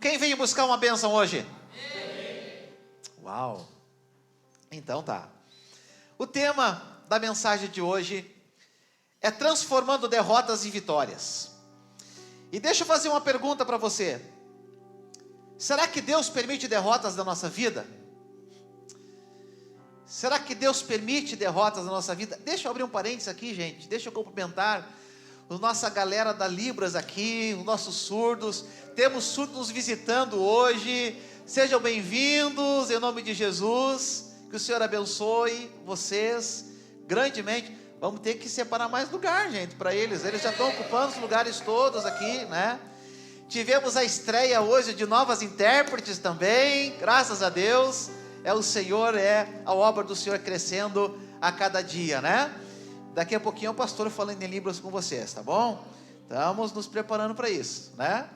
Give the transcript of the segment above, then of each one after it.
Quem veio buscar uma bênção hoje? Uau! Então tá. O tema da mensagem de hoje é transformando derrotas em vitórias. E deixa eu fazer uma pergunta para você. Será que Deus permite derrotas na nossa vida? Será que Deus permite derrotas na nossa vida? Deixa eu abrir um parênteses aqui, gente. Deixa eu cumprimentar a nossa galera da Libras aqui, os nossos surdos. Temos surdos nos visitando hoje. Sejam bem-vindos em nome de Jesus. Que o Senhor abençoe vocês grandemente. Vamos ter que separar mais lugar, gente, para eles. Eles já estão ocupando os lugares todos aqui, né? Tivemos a estreia hoje de novas intérpretes também. Graças a Deus. É o Senhor, é a obra do Senhor crescendo a cada dia, né? Daqui a pouquinho o pastor falando em Libras com vocês, tá bom? Estamos nos preparando para isso, né?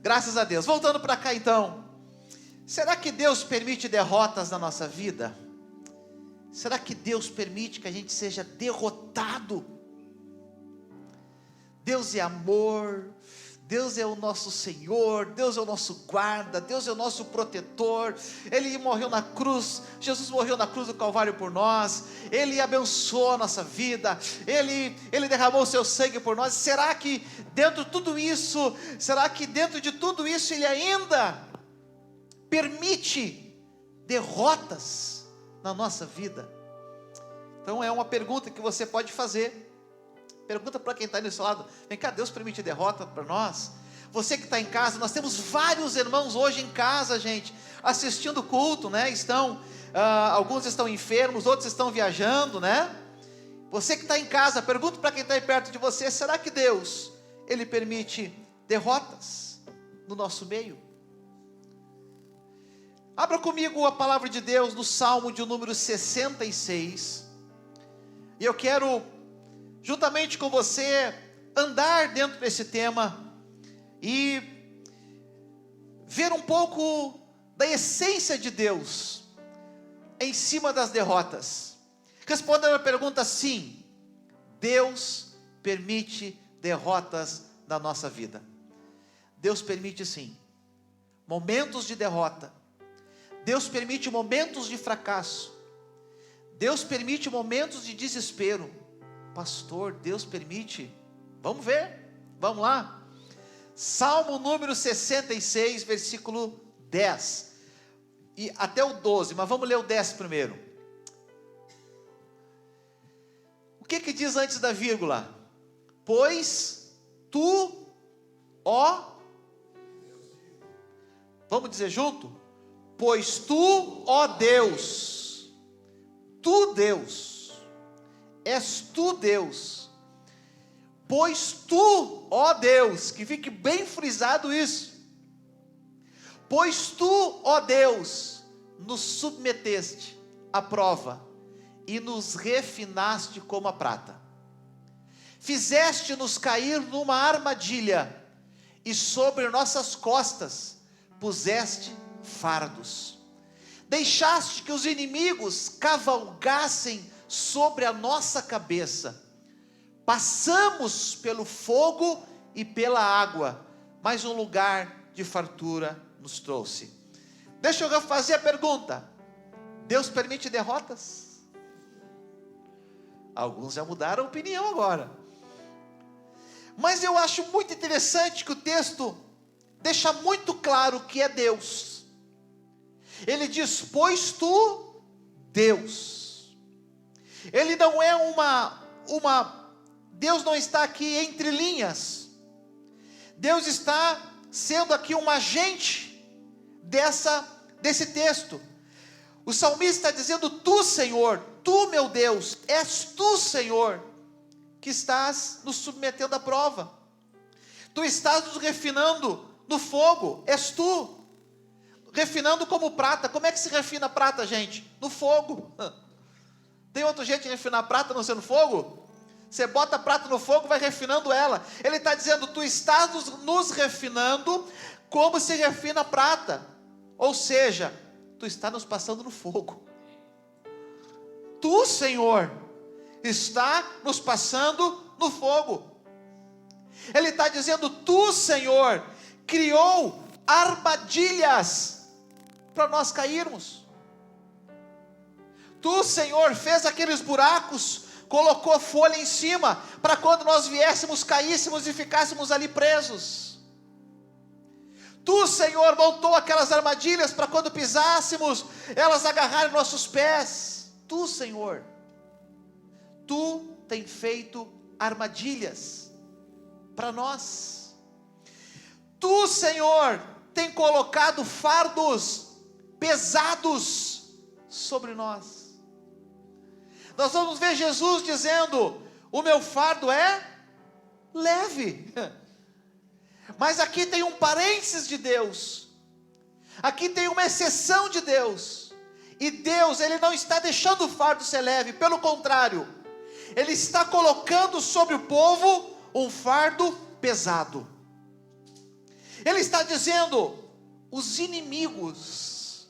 Graças a Deus. Voltando para cá então. Será que Deus permite derrotas na nossa vida? Será que Deus permite que a gente seja derrotado? Deus é amor. Deus é o nosso Senhor, Deus é o nosso guarda, Deus é o nosso protetor. Ele morreu na cruz, Jesus morreu na cruz do Calvário por nós. Ele abençoou a nossa vida, Ele derramou o seu sangue por nós. Será que dentro de tudo isso, Ele ainda permite derrotas na nossa vida? Então é uma pergunta que você pode fazer. Pergunta para quem está nesse lado. Vem cá, Deus permite derrota para nós? Você que está em casa, nós temos vários irmãos hoje em casa, gente, assistindo o culto, né? Alguns estão enfermos, outros estão viajando, né? Você que está em casa, pergunta para quem está aí perto de você: será que Deus, Ele permite derrotas no nosso meio? Abra comigo a palavra de Deus no Salmo de número 66. E eu quero, juntamente com você, andar dentro desse tema e ver um pouco da essência de Deus em cima das derrotas. Respondendo a pergunta: sim, Deus permite derrotas na nossa vida. Deus permite sim momentos de derrota. Deus permite momentos de fracasso. Deus permite momentos de desespero. Pastor, Deus permite? Vamos ver, vamos lá. Salmo número 66, versículo 10 e até o 12, mas vamos ler o 10 primeiro. O que diz antes da vírgula? Pois tu, ó, vamos dizer junto? Pois tu, ó Deus, tu Deus, és tu Deus, pois tu, ó Deus, que fique bem frisado isso, pois tu, ó Deus, nos submeteste à prova, e nos refinaste como a prata, fizeste-nos cair numa armadilha, e sobre nossas costas puseste fardos, deixaste que os inimigos cavalgassem sobre a nossa cabeça. Passamos pelo fogo e pela água, mas um lugar de fartura nos trouxe. Deixa eu fazer a pergunta: Deus permite derrotas? Alguns já mudaram a opinião agora, mas eu acho muito interessante que o texto deixa muito claro que é Deus. Ele diz: pois tu, Deus. Ele não é Deus não está aqui entre linhas. Deus está sendo aqui um agente desse texto. O salmista está dizendo: tu, Senhor, tu, meu Deus, és tu, Senhor, que estás nos submetendo à prova. Tu estás nos refinando no fogo, és tu. Refinando como prata. Como é que se refina prata, gente? No fogo. Tem outro jeito de refinar prata não ser no fogo? Você bota a prata no fogo, vai refinando ela. Ele está dizendo: tu estás nos refinando como se refina a prata. Ou seja, tu está nos passando no fogo. Tu, Senhor, está nos passando no fogo. Ele está dizendo: tu, Senhor, criou armadilhas para nós cairmos. Tu, Senhor, fez aqueles buracos, colocou folha em cima, para quando nós viéssemos, caíssemos e ficássemos ali presos. Tu, Senhor, montou aquelas armadilhas, para quando pisássemos, elas agarrarem nossos pés. Tu, Senhor, Tu tem feito armadilhas para nós. Tu, Senhor, tem colocado fardos pesados sobre nós. Nós vamos ver Jesus dizendo: o meu fardo é leve. Mas aqui tem um parênteses de Deus, aqui tem uma exceção de Deus, e Deus, Ele não está deixando o fardo ser leve, pelo contrário, Ele está colocando sobre o povo um fardo pesado. Ele está dizendo: os inimigos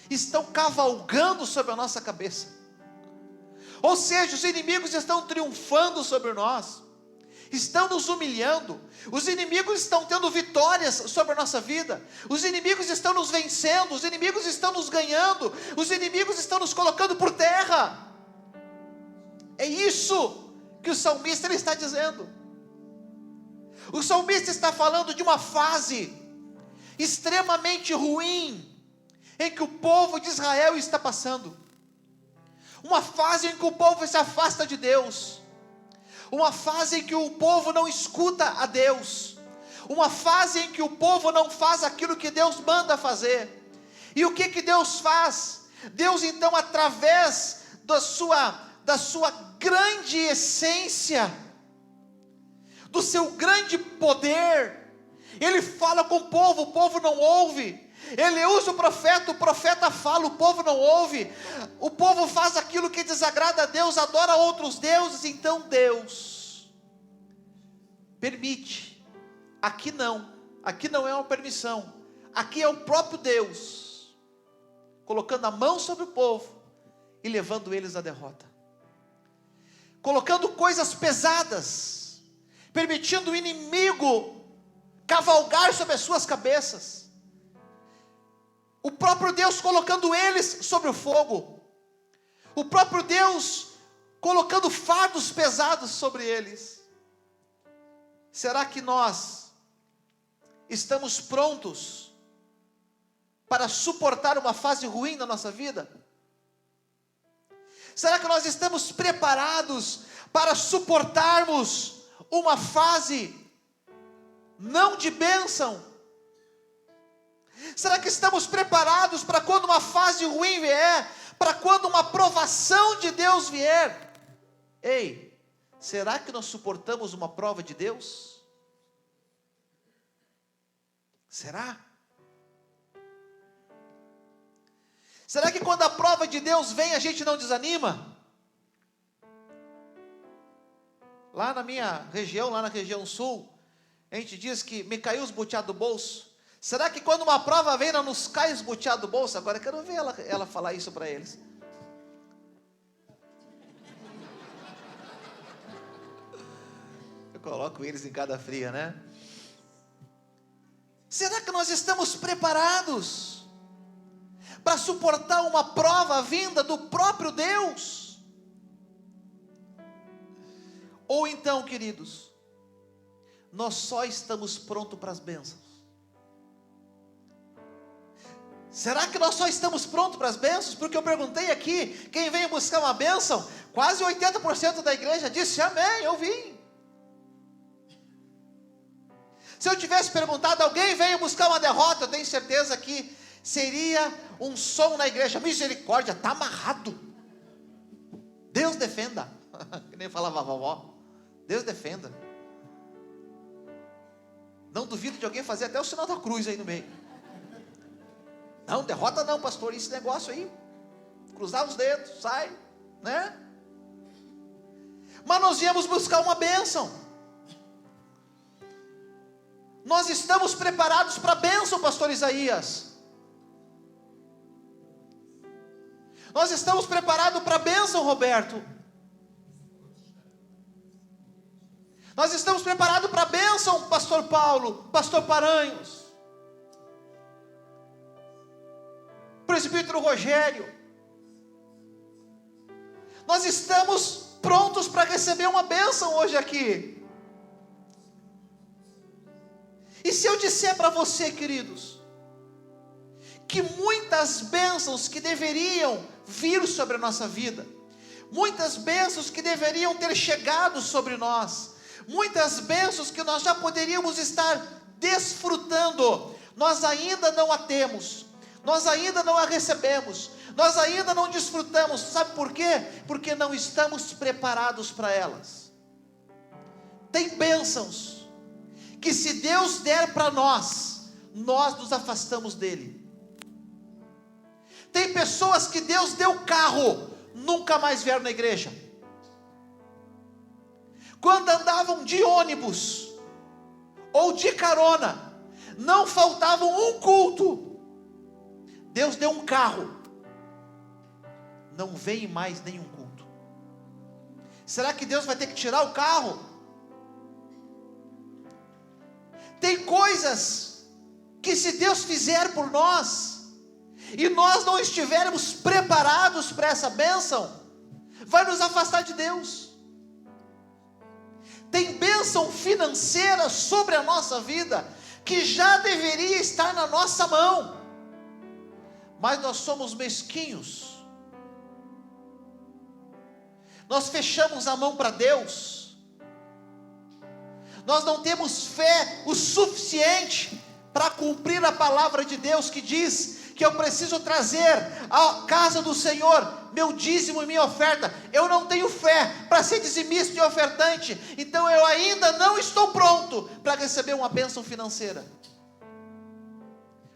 estão cavalgando sobre a nossa cabeça. Ou seja, os inimigos estão triunfando sobre nós, estão nos humilhando, os inimigos estão tendo vitórias sobre a nossa vida, os inimigos estão nos vencendo, os inimigos estão nos ganhando, os inimigos estão nos colocando por terra. É isso que o salmista ele está dizendo. O salmista está falando de uma fase extremamente ruim em que o povo de Israel está passando. Uma fase em que o povo se afasta de Deus, uma fase em que o povo não escuta a Deus, uma fase em que o povo não faz aquilo que Deus manda fazer. E o que Deus faz? Deus então, através da sua grande essência, do seu grande poder, Ele fala com o povo não ouve. Ele usa o profeta fala, o povo não ouve. O povo faz aquilo que desagrada a Deus, adora outros deuses. Então Deus permite. Aqui não é uma permissão, aqui é o próprio Deus colocando a mão sobre o povo e levando eles à derrota, colocando coisas pesadas, permitindo o inimigo cavalgar sobre as suas cabeças. O próprio Deus colocando eles sobre o fogo, o próprio Deus colocando fardos pesados sobre eles. Será que nós estamos prontos para suportar uma fase ruim na nossa vida? Será que nós estamos preparados para suportarmos uma fase não de bênção? Será que estamos preparados para quando uma fase ruim vier, para quando uma provação de Deus vier? Ei, será que nós suportamos uma prova de Deus? Será? Será que quando a prova de Deus vem, a gente não desanima? Lá na minha região, lá na região sul, a gente diz que me caiu os boteados do bolso. Será que quando uma prova vem, não nos cai os boteados do bolso? Agora eu quero ver ela falar isso para eles. Eu coloco eles em cada fria, né? Será que nós estamos preparados para suportar uma prova vinda do próprio Deus? Ou então, queridos, nós só estamos prontos para as bênçãos? Será que nós só estamos prontos para as bênçãos? Porque eu perguntei aqui, quem veio buscar uma bênção? Quase 80% da igreja disse amém, eu vim. Se eu tivesse perguntado, alguém veio buscar uma derrota, eu tenho certeza que seria um som na igreja: misericórdia, está amarrado, Deus defenda. Que nem falava a vovó, Deus defenda. Não duvido de alguém fazer até o sinal da cruz aí no meio. Não, derrota não, pastor, esse negócio aí, cruzar os dedos, sai, né? Mas nós viemos buscar uma bênção. Nós estamos preparados para a bênção, pastor Isaías. Nós estamos preparados para a bênção, Roberto. Nós estamos preparados para a bênção, pastor Paulo, pastor Paranhos. presbítero Rogério, nós estamos prontos para receber uma bênção hoje aqui. E se eu disser para você, queridos, que muitas bênçãos que deveriam vir sobre a nossa vida, muitas bênçãos que deveriam ter chegado sobre nós, muitas bênçãos que nós já poderíamos estar desfrutando, nós ainda não a temos, nós ainda não a recebemos, nós ainda não desfrutamos. Sabe por quê? Porque não estamos preparados para elas. Tem bênçãos que, se Deus der para nós, nós nos afastamos dele. Tem pessoas que Deus deu carro, nunca mais vieram na igreja. Quando andavam de ônibus ou de carona, não faltavam um culto. Deus deu um carro, não vem mais nenhum culto. Será que Deus vai ter que tirar o carro? Tem coisas que, se Deus fizer por nós, e nós não estivermos preparados para essa bênção, vai nos afastar de Deus. Tem bênção financeira sobre a nossa vida, que já deveria estar na nossa mão, mas nós somos mesquinhos, nós fechamos a mão para Deus, nós não temos fé o suficiente para cumprir a palavra de Deus, que diz que eu preciso trazer à casa do Senhor meu dízimo e minha oferta. Eu não tenho fé para ser dizimista e ofertante, então eu ainda não estou pronto para receber uma bênção financeira.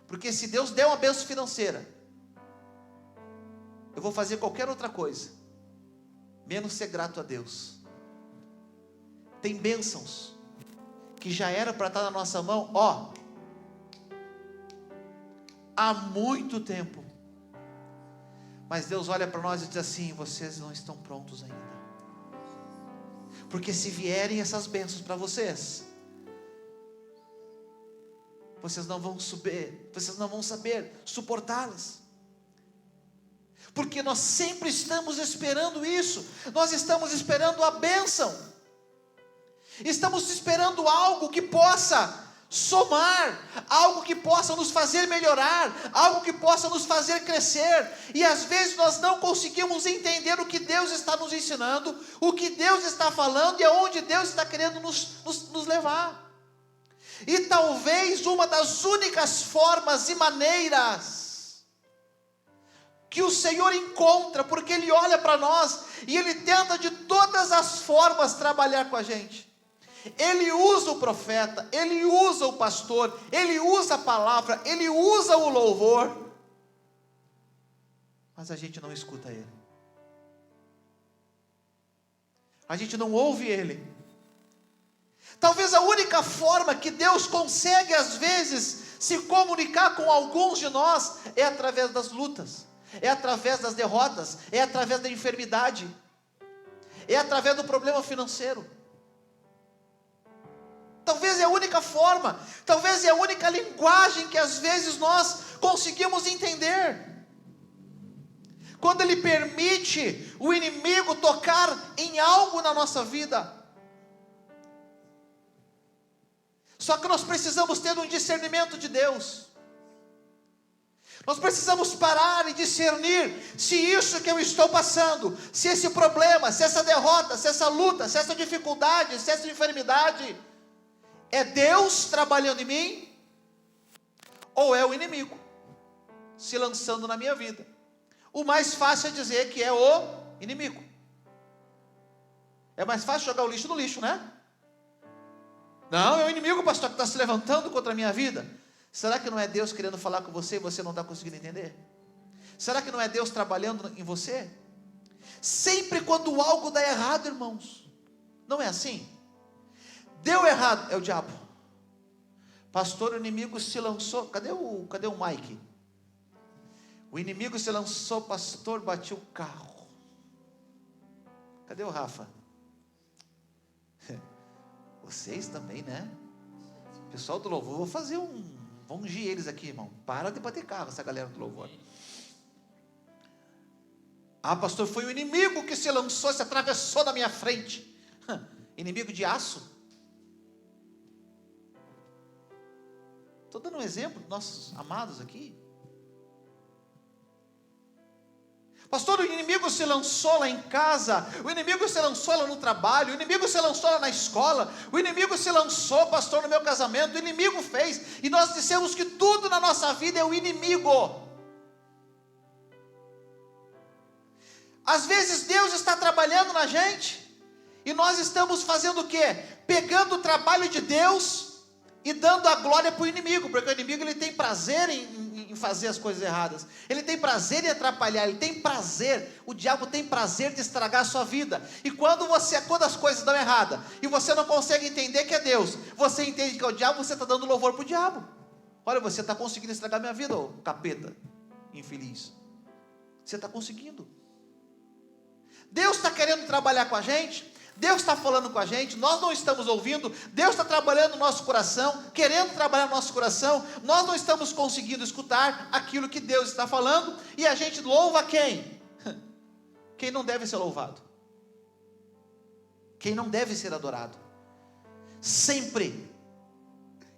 Porque se Deus der uma bênção financeira, eu vou fazer qualquer outra coisa, menos ser grato a Deus. Tem bênçãos que já era para estar na nossa mão, há muito tempo, mas Deus olha para nós e diz assim: vocês não estão prontos ainda, porque se vierem essas bênçãos para vocês, vocês não vão saber suportá-las, porque nós sempre estamos esperando isso, nós estamos esperando a bênção, estamos esperando algo que possa somar, algo que possa nos fazer melhorar, algo que possa nos fazer crescer, e às vezes nós não conseguimos entender o que Deus está nos ensinando, o que Deus está falando e aonde Deus está querendo nos levar. E talvez uma das únicas formas e maneiras que o Senhor encontra, porque Ele olha para nós e Ele tenta de todas as formas trabalhar com a gente. Ele usa o profeta, Ele usa o pastor, Ele usa a palavra, Ele usa o louvor, mas a gente não escuta Ele, a gente não ouve Ele. Talvez a única forma que Deus consegue às vezes se comunicar com alguns de nós é através das lutas, é através das derrotas, é através da enfermidade, é através do problema financeiro. Talvez é a única forma, talvez é a única linguagem que às vezes nós conseguimos entender. Quando Ele permite o inimigo tocar em algo na nossa vida. Só que nós precisamos ter um discernimento de Deus. Nós precisamos parar e discernir se isso que eu estou passando, se esse problema, se essa derrota, se essa luta, se essa dificuldade, se essa enfermidade, é Deus trabalhando em mim, ou é o inimigo se lançando na minha vida. O mais fácil é dizer que é o inimigo. É mais fácil jogar o lixo no lixo, né? Não, é o inimigo, pastor, que está se levantando contra a minha vida. Será que não é Deus querendo falar com você e você não está conseguindo entender? Será que não é Deus trabalhando em você? Sempre quando algo dá errado, irmãos, não é assim? Deu errado, é o diabo. Pastor, o inimigo se lançou. Cadê o Mike? O inimigo se lançou, pastor, bati o carro. Cadê o Rafa? Vocês também, né? Pessoal do louvor, vou ungir eles aqui, irmão. Para de bater carro, essa galera do louvor. Ah, pastor, foi o inimigo que se lançou, se atravessou na minha frente. Inimigo de aço. Estou dando um exemplo dos nossos amados aqui. Pastor, o inimigo se lançou lá em casa, o inimigo se lançou lá no trabalho, o inimigo se lançou lá na escola, o inimigo se lançou, pastor, no meu casamento, o inimigo fez, e nós dissemos que tudo na nossa vida é o inimigo. Às vezes Deus está trabalhando na gente, e nós estamos fazendo o quê? Pegando o trabalho de Deus e dando a glória para o inimigo, porque o inimigo ele tem prazer em fazer as coisas erradas, ele tem prazer em atrapalhar, ele tem prazer, o diabo tem prazer de estragar a sua vida. E quando as coisas dão errada, e você não consegue entender que é Deus, você entende que é o diabo, você está dando louvor para o diabo. Olha, você está conseguindo estragar minha vida, ô capeta infeliz, você está conseguindo. Deus está querendo trabalhar com a gente, Deus está falando com a gente, nós não estamos ouvindo, Deus está trabalhando no nosso coração, querendo trabalhar no nosso coração, nós não estamos conseguindo escutar aquilo que Deus está falando, e a gente louva quem? Quem não deve ser louvado, quem não deve ser adorado. Sempre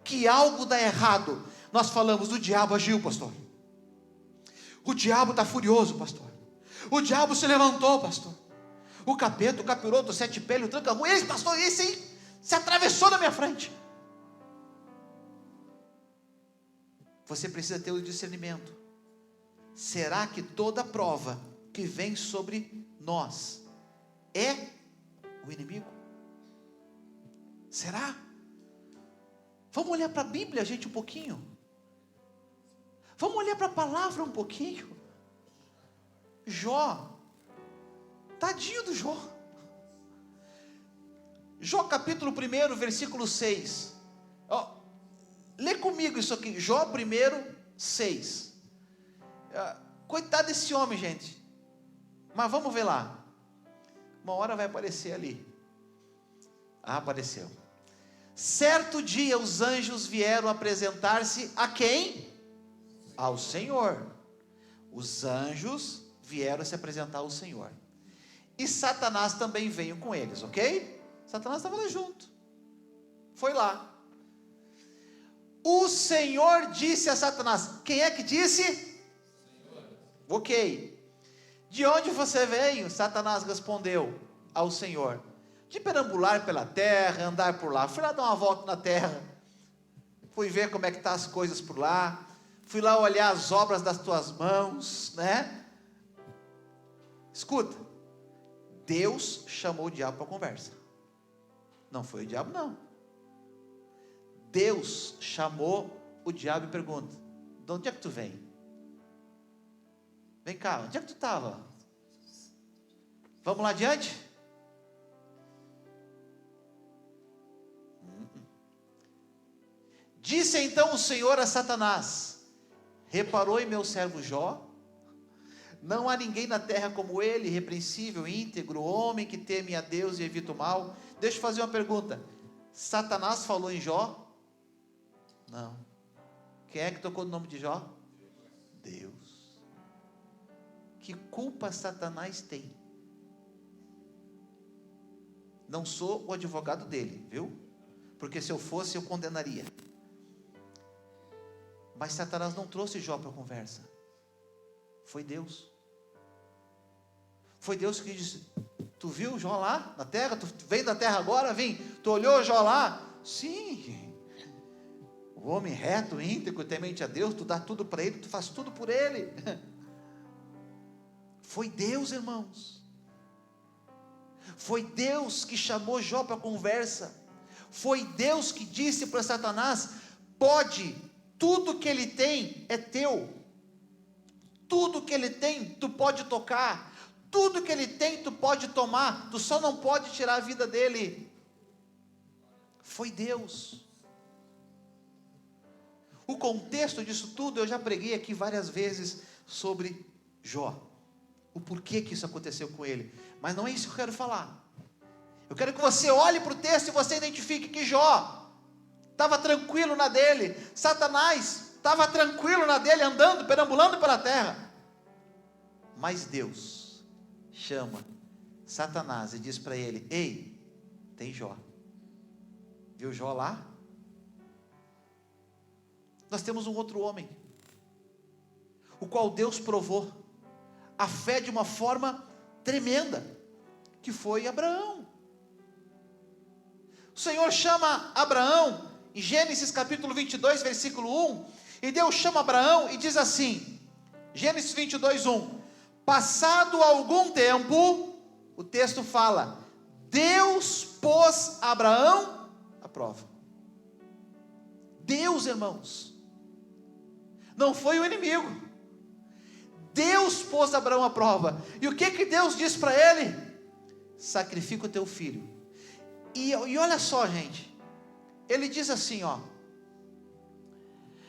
que algo dá errado, nós falamos, o diabo agiu, pastor, o diabo está furioso, pastor, o diabo se levantou, pastor, o capeta, o capiroto, o sete pele, o tranca-rua, esse pastor, esse aí, se atravessou na minha frente. Você precisa ter o discernimento. Será que toda prova que vem sobre nós é o inimigo? Será? Vamos olhar para a Bíblia, gente, um pouquinho. Vamos olhar para a palavra um pouquinho. Jó, tadinho do Jó. Jó capítulo 1, versículo 6. Lê comigo isso aqui. Jó 1, 6. Coitado desse homem, gente. Mas vamos ver lá. Uma hora vai aparecer ali. Apareceu. Certo dia os anjos vieram apresentar-se a quem? Ao Senhor. Os anjos vieram se apresentar ao Senhor. E Satanás também veio com eles, ok? Satanás estava lá junto. Foi lá. O Senhor disse a Satanás. Quem é que disse? Senhor. Ok. De onde você veio? Satanás respondeu ao Senhor. De perambular pela terra, andar por lá. Fui lá dar uma volta na terra. Fui ver como é que estão as coisas por lá. Fui lá olhar as obras das tuas mãos, né? Escuta. Deus chamou o diabo para a conversa. Não foi o diabo, não. Deus chamou o diabo e pergunta: de onde é que tu vem? Vem cá, onde é que tu estava? Vamos lá adiante? Disse então o Senhor a Satanás: reparou em meu servo Jó? Não há ninguém na terra como ele, irrepreensível, íntegro, homem que teme a Deus e evita o mal. Deixa eu fazer uma pergunta. Satanás falou em Jó? Não. Quem é que tocou no nome de Jó? Deus. Que culpa Satanás tem? Não sou o advogado dele, viu? Porque se eu fosse, eu condenaria. Mas Satanás não trouxe Jó para a conversa. Foi Deus. Foi Deus que disse: tu viu Jó lá na terra? Tu veio da terra agora? Vim. Tu olhou Jó lá? Sim. O homem reto, íntegro, temente a Deus, tu dá tudo para ele, tu faz tudo por ele. Foi Deus, irmãos. Foi Deus que chamou Jó para a conversa. Foi Deus que disse para Satanás: pode, tudo que ele tem é teu. Tudo que ele tem, tu pode tocar. Tudo que ele tem, tu pode tomar. Tu só não pode tirar a vida dele. Foi Deus. O contexto disso tudo, eu já preguei aqui várias vezes sobre Jó. O porquê que isso aconteceu com ele. Mas não é isso que eu quero falar. Eu quero que você olhe para o texto e você identifique que Jó estava tranquilo na dele. Satanás estava tranquilo na dele, andando, perambulando pela terra. Mas Deus chama Satanás e diz para ele: ei, tem Jó. Viu Jó lá? Nós temos um outro homem, o qual Deus provou a fé de uma forma tremenda, que foi Abraão. O Senhor chama Abraão em Gênesis capítulo 22, versículo 1, e Deus chama Abraão e diz assim, Gênesis 22, 1, passado algum tempo, o texto fala, Deus pôs Abraão à prova. Deus, irmãos, não foi o inimigo. Deus pôs Abraão à prova. E o que Deus disse para ele? Sacrifica o teu filho. E olha só, gente, ele diz assim, ó,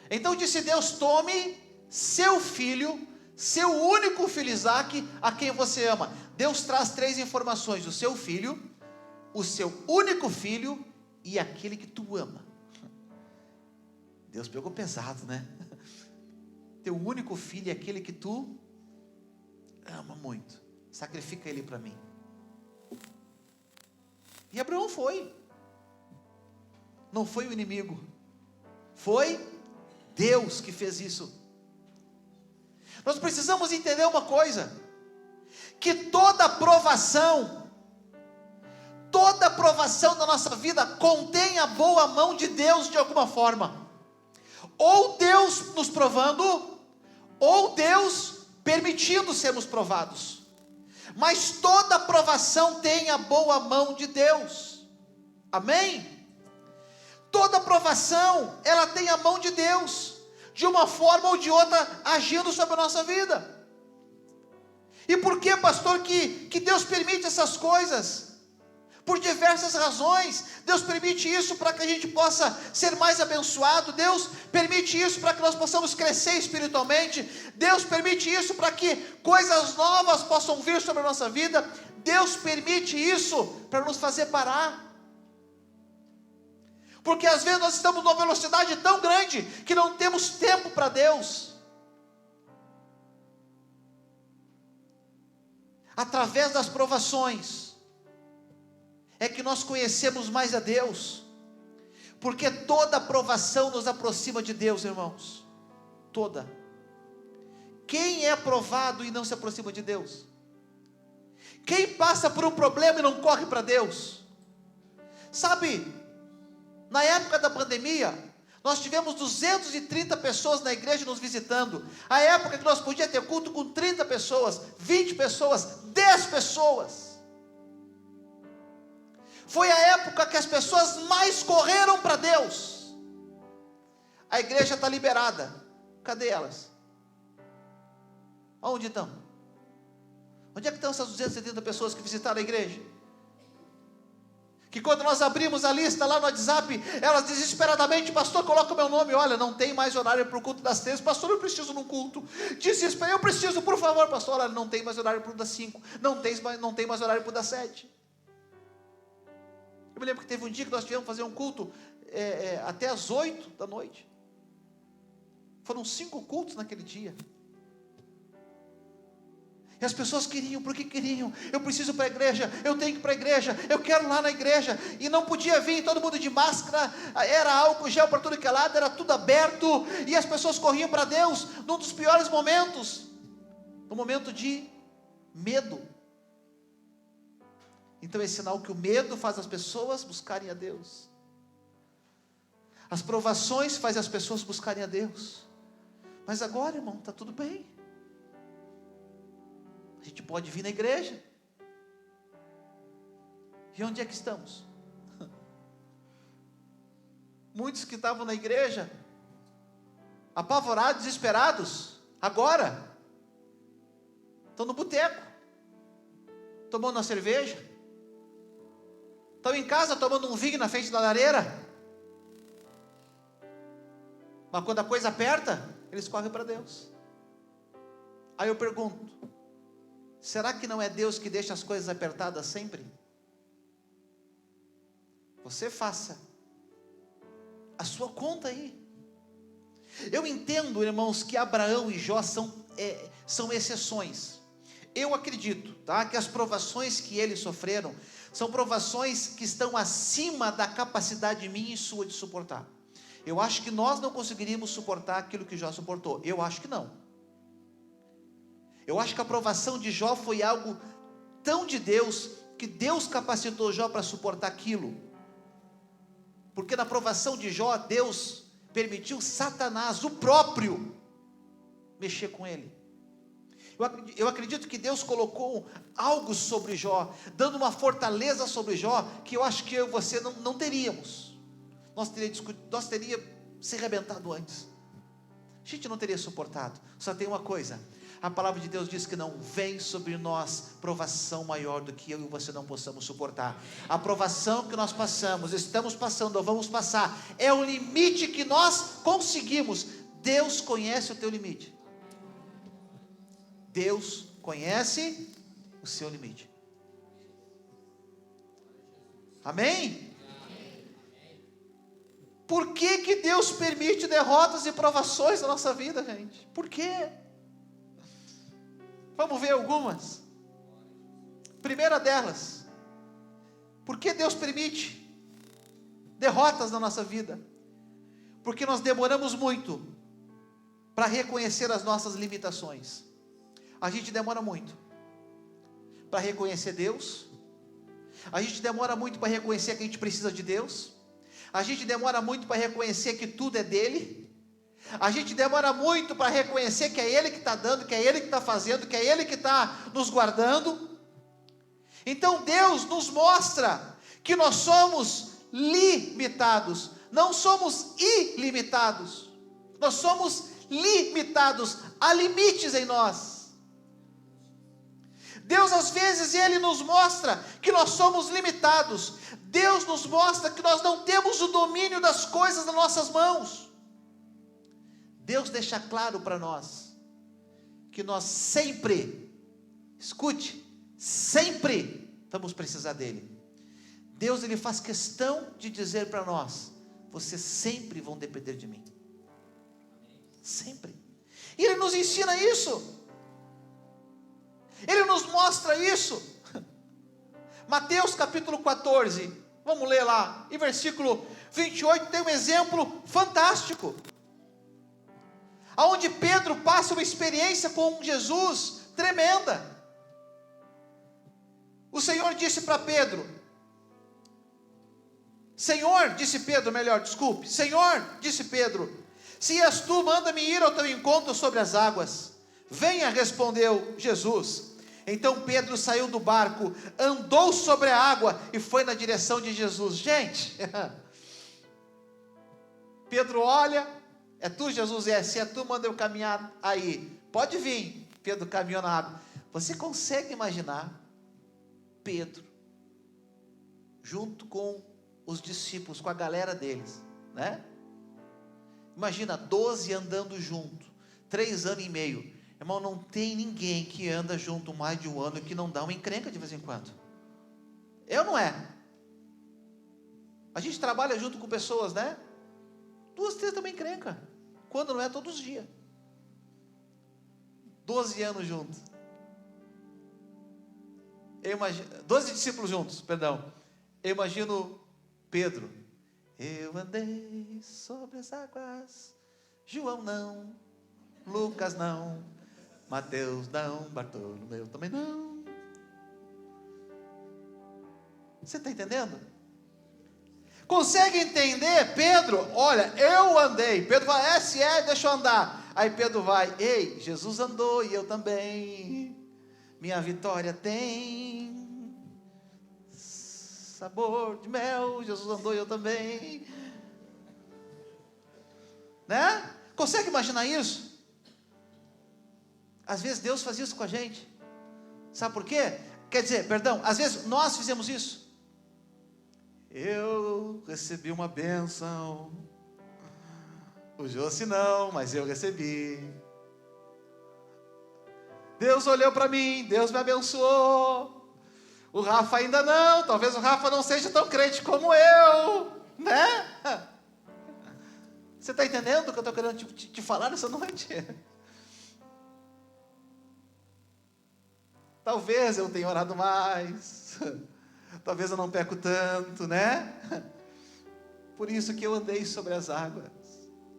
então disse Deus, tome seu filho, seu único filho Isaque, a quem você ama. Deus traz 3 informações: o seu filho, o seu único filho e aquele que tu ama. Deus pegou pesado, né? Teu único filho é aquele que tu ama muito, sacrifica ele para mim. E Abraão foi, não foi o inimigo, foi Deus que fez isso. Nós precisamos entender uma coisa, que toda provação da nossa vida contém a boa mão de Deus de alguma forma, ou Deus nos provando, ou Deus permitindo sermos provados, mas toda provação tem a boa mão de Deus, amém? Toda provação, ela tem a mão de Deus, de uma forma ou de outra, agindo sobre a nossa vida. E por que, pastor, que Deus permite essas coisas? Por diversas razões. Deus permite isso para que a gente possa ser mais abençoado. Deus permite isso para que nós possamos crescer espiritualmente. Deus permite isso para que coisas novas possam vir sobre a nossa vida. Deus permite isso para nos fazer parar. Porque às vezes nós estamos numa velocidade tão grande que não temos tempo para Deus. Através das provações é que nós conhecemos mais a Deus, porque toda provação nos aproxima de Deus, irmãos, toda. Quem é provado e não se aproxima de Deus? Quem passa por um problema e não corre para Deus? Sabe, na época da pandemia, nós tivemos 230 pessoas na igreja nos visitando. A época que nós podíamos ter culto com 30 pessoas, 20 pessoas, 10 pessoas. Foi a época que as pessoas mais correram para Deus. A igreja está liberada. Cadê elas? Onde estão? Onde é que estão essas 270 pessoas que visitaram a igreja? Que quando nós abrimos a lista lá no WhatsApp, elas desesperadamente, pastor, coloca o meu nome, olha, não tem mais horário para o culto das 3, pastor, eu preciso num culto, desespero, eu preciso, por favor, pastor, olha, não tem mais horário para o das 5, não tem mais horário para o das 7. Eu me lembro que teve um dia que nós tivemos que fazer um culto até as 8 da noite, foram 5 cultos naquele dia. E as pessoas queriam, porque queriam, eu preciso ir para a igreja, eu tenho que ir para a igreja, eu quero ir lá na igreja, e não podia vir, todo mundo de máscara, era álcool gel para tudo que é lado, era tudo aberto, e as pessoas corriam para Deus, num dos piores momentos, no momento de medo. Então é sinal que o medo faz as pessoas buscarem a Deus, as provações fazem as pessoas buscarem a Deus, mas agora, irmão, está tudo bem. A gente pode vir na igreja. E onde é que estamos? Muitos que estavam na igreja, apavorados, desesperados, agora estão no boteco, tomando uma cerveja, estão em casa tomando um vinho na frente da lareira. Mas quando a coisa aperta, eles correm para Deus. Aí eu pergunto, será que não é Deus que deixa as coisas apertadas sempre? Você faça a sua conta aí. Eu entendo, irmãos, que Abraão e Jó são exceções. Eu acredito, tá, que as provações que eles sofreram são provações que estão acima da capacidade minha e sua de suportar. Eu acho que nós não conseguiríamos suportar aquilo que Jó suportou. Eu acho que não. Eu acho que a provação de Jó foi algo tão de Deus, que Deus capacitou Jó para suportar aquilo. Porque na provação de Jó, Deus permitiu Satanás, o próprio, mexer com ele. Eu acredito que Deus colocou algo sobre Jó, dando uma fortaleza sobre Jó, que eu acho que eu e você não teríamos. Nós teríamos se arrebentado antes. A gente não teria suportado. Só tem uma coisa: a palavra de Deus diz que não vem sobre nós provação maior do que eu e você não possamos suportar. A provação que nós passamos, estamos passando ou vamos passar, é o limite que nós conseguimos. Deus conhece o teu limite. Deus conhece o seu limite. Amém? Por que Deus permite derrotas e provações na nossa vida, gente? Por quê? Vamos ver algumas. Primeira delas, por que Deus permite derrotas na nossa vida? Porque nós demoramos muito para reconhecer as nossas limitações. A gente demora muito para reconhecer Deus. A gente demora muito para reconhecer que a gente precisa de Deus. A gente demora muito para reconhecer que tudo é dele. A gente demora muito para reconhecer que é Ele que está dando, que é Ele que está fazendo, que é Ele que está nos guardando. Então Deus nos mostra que nós somos limitados, não somos ilimitados. Nós somos limitados, há limites em nós. Deus às vezes Ele nos mostra que nós somos limitados. Deus nos mostra que nós não temos o domínio das coisas nas nossas mãos. Deus deixa claro para nós que nós sempre, escute, sempre vamos precisar dEle. Deus, Ele faz questão de dizer para nós: vocês sempre vão depender de mim. Sempre. E Ele nos ensina isso. Ele nos mostra isso. Mateus capítulo 14, vamos ler lá, em versículo 28, tem um exemplo fantástico, aonde Pedro passa uma experiência com Jesus tremenda. O Senhor disse para Pedro, Senhor, disse Pedro, se és tu, manda-me ir ao teu encontro sobre as águas. Venha, respondeu Jesus. Então Pedro saiu do barco, andou sobre a água e foi na direção de Jesus. Gente, Pedro olha, é tu, Jesus? Se é tu, manda eu caminhar aí. Pode vir. Pedro caminhou na água. Você consegue imaginar Pedro junto com os discípulos, com a galera deles, né? Imagina 12 andando junto, 3 anos e meio. Irmão, não tem ninguém que anda junto mais de um ano que não dá uma encrenca de vez em quando. Eu não é. A gente trabalha junto com pessoas, né? 2, 3 também encrenca. Quando não é, todos os dias. 12 anos juntos. 12 discípulos juntos, perdão. Eu imagino Pedro. Eu andei sobre as águas. João não. Lucas não. Mateus não. Bartolomeu também não. Você está entendendo? Consegue entender? Pedro, olha, eu andei. Pedro fala, deixa eu andar. Aí Pedro vai, ei, Jesus andou e eu também. Minha vitória tem sabor de mel. Jesus andou e eu também. Né? Consegue imaginar isso? Às vezes Deus faz isso com a gente. Sabe por quê? Quer dizer, perdão, às vezes nós fizemos isso. Eu recebi uma bênção. O Josi não, mas eu recebi. Deus olhou para mim, Deus me abençoou. O Rafa ainda não, talvez o Rafa não seja tão crente como eu, né? Você está entendendo o que eu estou querendo te falar nessa noite? Talvez eu tenha orado mais, talvez eu não peco tanto, né? Por isso que eu andei sobre as águas.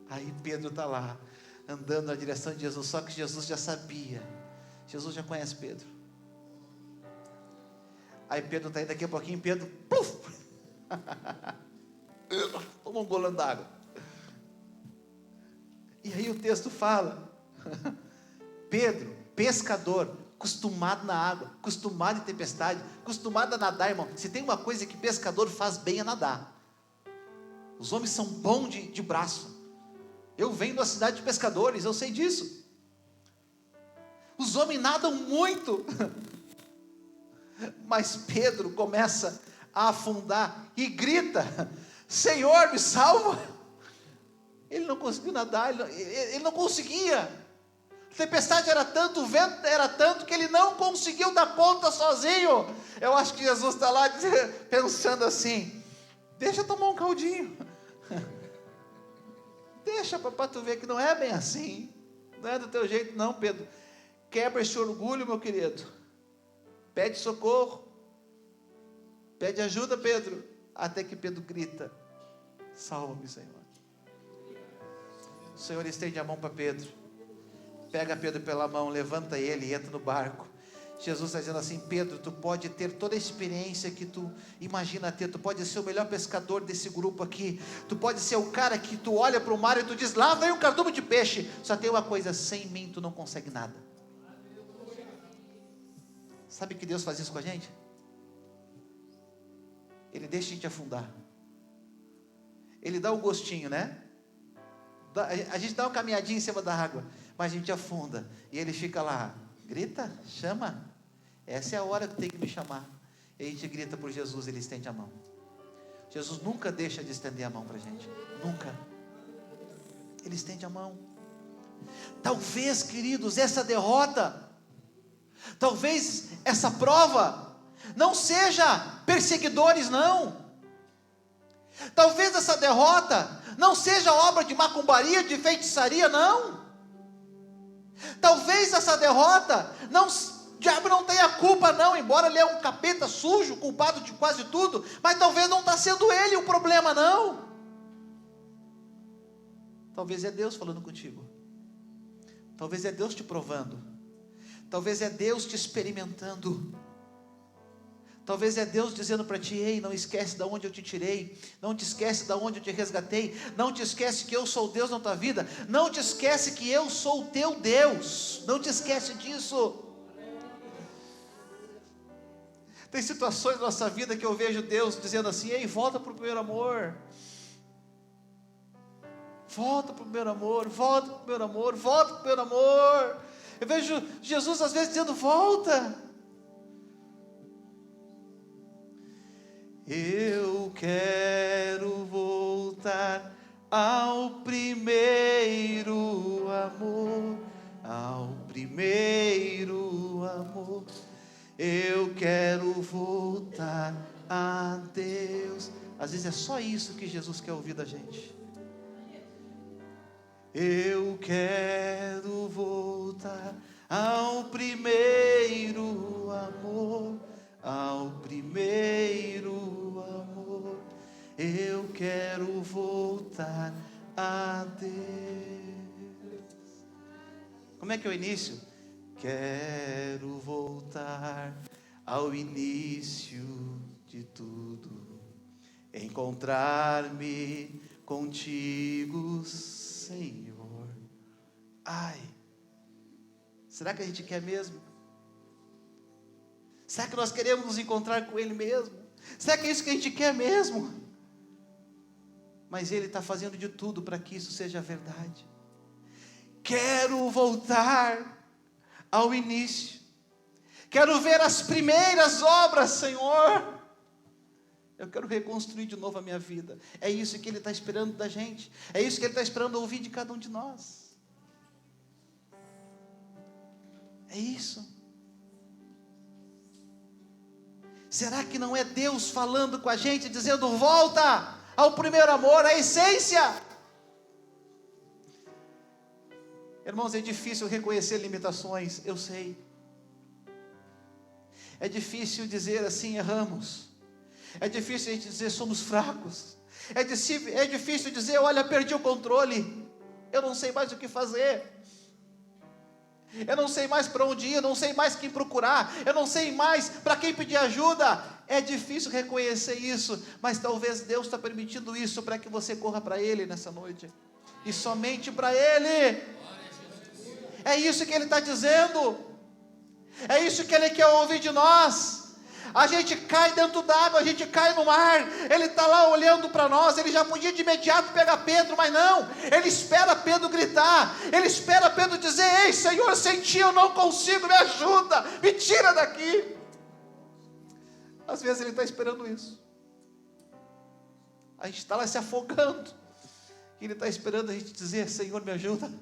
Aí Pedro está lá, andando na direção de Jesus, só que Jesus já sabia, Jesus já conhece Pedro. Aí Pedro está indo, daqui a pouquinho, Pedro, puf, toma um golão d'água. E aí o texto fala, Pedro, pescador, acostumado na água, acostumado em tempestade, acostumado a nadar, irmão. Se tem uma coisa que pescador faz bem é nadar. Os homens são bons de braço. Eu venho da cidade de pescadores, eu sei disso. Os homens nadam muito. Mas Pedro começa a afundar e grita: Senhor, me salva. Ele não conseguiu nadar, ele não conseguia. A tempestade era tanto, o vento era tanto, que ele não conseguiu dar conta sozinho. Eu acho que Jesus está lá pensando assim: deixa eu tomar um caldinho. Deixa para tu ver que não é bem assim. Não é do teu jeito não, Pedro. Quebra esse orgulho, meu querido. Pede socorro. Pede ajuda, Pedro. Até que Pedro grita: salva-me, Senhor. O Senhor estende a mão para Pedro. Pega Pedro pela mão, levanta ele e entra no barco. Jesus está dizendo assim: Pedro, tu pode ter toda a experiência que tu imagina ter, tu pode ser o melhor pescador desse grupo aqui, tu pode ser o cara que tu olha para o mar e tu diz: lá vem um cardume de peixe. Só tem uma coisa: sem mim tu não consegue nada. Sabe que Deus faz isso com a gente? Ele deixa a gente afundar. Ele dá um gostinho, né? A gente dá uma caminhadinha em cima da água, mas a gente afunda, e ele fica lá, grita, chama, essa é a hora que tem que me chamar. E a gente grita por Jesus, ele estende a mão. Jesus nunca deixa de estender a mão para a gente, nunca. Ele estende a mão. Talvez, queridos, essa derrota, talvez essa prova, não seja perseguidores, não. Talvez essa derrota não seja obra de macumbaria, de feitiçaria, não. Talvez essa derrota, o diabo não tenha culpa não, embora ele é um capeta sujo, culpado de quase tudo, mas talvez não está sendo ele o problema não. Talvez é Deus falando contigo. Talvez é Deus te provando. Talvez é Deus te experimentando. Talvez é Deus dizendo para ti: ei, não esquece de onde eu te tirei, não te esquece de onde eu te resgatei, não te esquece que eu sou Deus na tua vida, não te esquece que eu sou o teu Deus, não te esquece disso. Tem situações na nossa vida que eu vejo Deus dizendo assim: ei, volta para o primeiro amor, volta para o primeiro amor, volta para o primeiro amor, volta para o primeiro amor. Eu vejo Jesus às vezes dizendo: volta. Eu quero voltar ao primeiro amor, ao primeiro amor. Eu quero voltar a Deus. Às vezes é só isso que Jesus quer ouvir da gente. Eu quero voltar ao primeiro amor, ao primeiro amor. Eu quero voltar a Deus. Como é que é o início? Quero voltar ao início de tudo, encontrar-me contigo, Senhor. Ai, será que a gente quer mesmo? Será que nós queremos nos encontrar com Ele mesmo? Será que é isso que a gente quer mesmo? Mas Ele está fazendo de tudo para que isso seja verdade. Quero voltar ao início. Quero ver as primeiras obras, Senhor. Eu quero reconstruir de novo a minha vida. É isso que Ele está esperando da gente. É isso que Ele está esperando ouvir de cada um de nós. É isso. Será que não é Deus falando com a gente, dizendo: volta ao primeiro amor, à essência? Irmãos, é difícil reconhecer limitações, eu sei. É difícil dizer assim, erramos. É difícil a gente dizer, somos fracos. É difícil dizer, olha, perdi o controle. Eu não sei mais o que fazer. Eu não sei mais para onde ir, eu não sei mais quem procurar, eu não sei mais para quem pedir ajuda. É difícil reconhecer isso, mas talvez Deus está permitindo isso para que você corra para Ele nessa noite, e somente para Ele. É isso que Ele está dizendo, é isso que Ele quer ouvir de nós. A gente cai dentro d'água, a gente cai no mar, Ele está lá olhando para nós. Ele já podia de imediato pegar Pedro, mas não, Ele espera Pedro gritar, Ele espera Pedro dizer, ei Senhor, sem Ti eu não consigo, me ajuda, me tira daqui. Às vezes Ele está esperando isso, a gente está lá se afogando, e Ele está esperando a gente dizer, Senhor, me ajuda.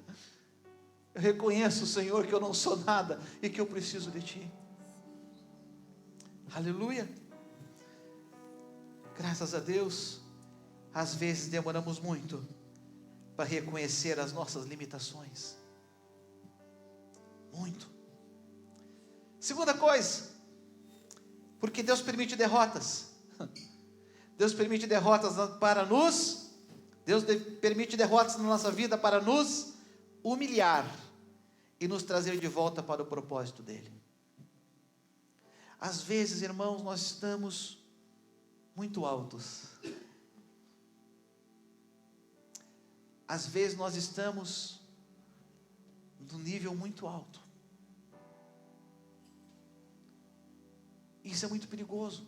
Eu reconheço, Senhor, que eu não sou nada, e que eu preciso de Ti. Aleluia, graças a Deus. Às vezes demoramos muito para reconhecer as nossas limitações, muito. Segunda coisa, porque Deus permite derrotas. Deus permite derrotas para nos, Deus permite derrotas na nossa vida para nos humilhar e nos trazer de volta para o propósito dEle. Às vezes, irmãos, nós estamos muito altos. Às vezes nós estamos num nível muito alto. Isso é muito perigoso.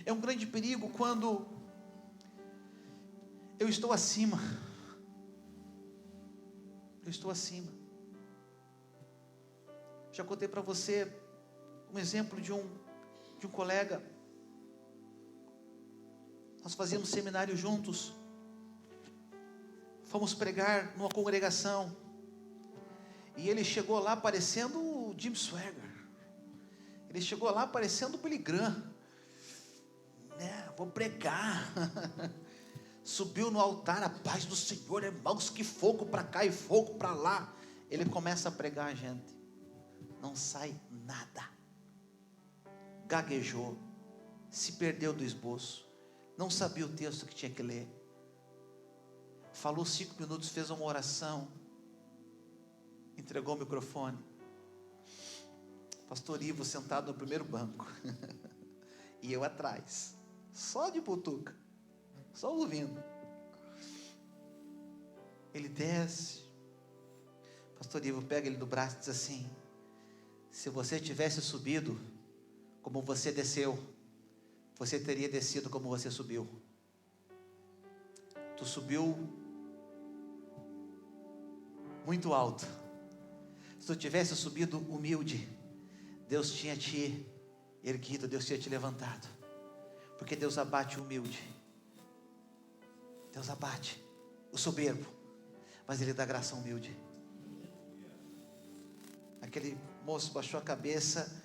É um grande perigo quando eu estou acima. Eu estou acima. Já contei para você um exemplo de um colega. Nós fazíamos seminário juntos. Fomos pregar numa congregação. E ele chegou lá parecendo o Jim Swagger. Ele chegou lá parecendo o Billy Graham. Vou pregar. Subiu no altar, a paz do Senhor, irmãos, que fogo para cá e fogo para lá. Ele começa a pregar a gente. Não sai nada. Gaguejou, se perdeu do esboço, não sabia o texto que tinha que ler. Falou 5 minutos, fez uma oração, entregou o microfone. Pastor Ivo sentado no primeiro banco e eu atrás, só de butuca, só ouvindo. Ele desce, Pastor Ivo pega ele do braço e diz assim: se você tivesse subido como você desceu, você teria descido como você subiu. Tu subiu muito alto. Se tu tivesse subido humilde, Deus tinha te erguido, Deus tinha te levantado. Porque Deus abate o humilde, Deus abate o soberbo, mas Ele dá graça ao humilde. Aquele moço baixou a cabeça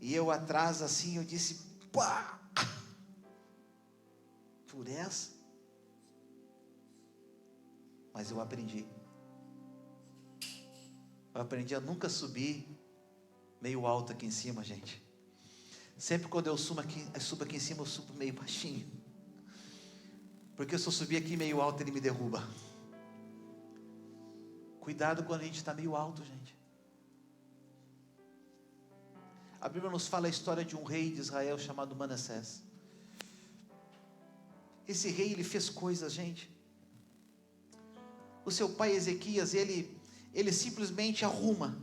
e eu atrás assim, eu disse, pá, por essa. Mas eu aprendi a nunca subir meio alto aqui em cima, gente. Sempre quando eu subo aqui em cima, eu subo meio baixinho, porque se eu subir aqui meio alto, Ele me derruba. Cuidado quando a gente está meio alto, gente. A Bíblia nos fala a história de um rei de Israel chamado Manassés. Esse rei, ele fez coisas, gente. O seu pai Ezequias, ele simplesmente arruma.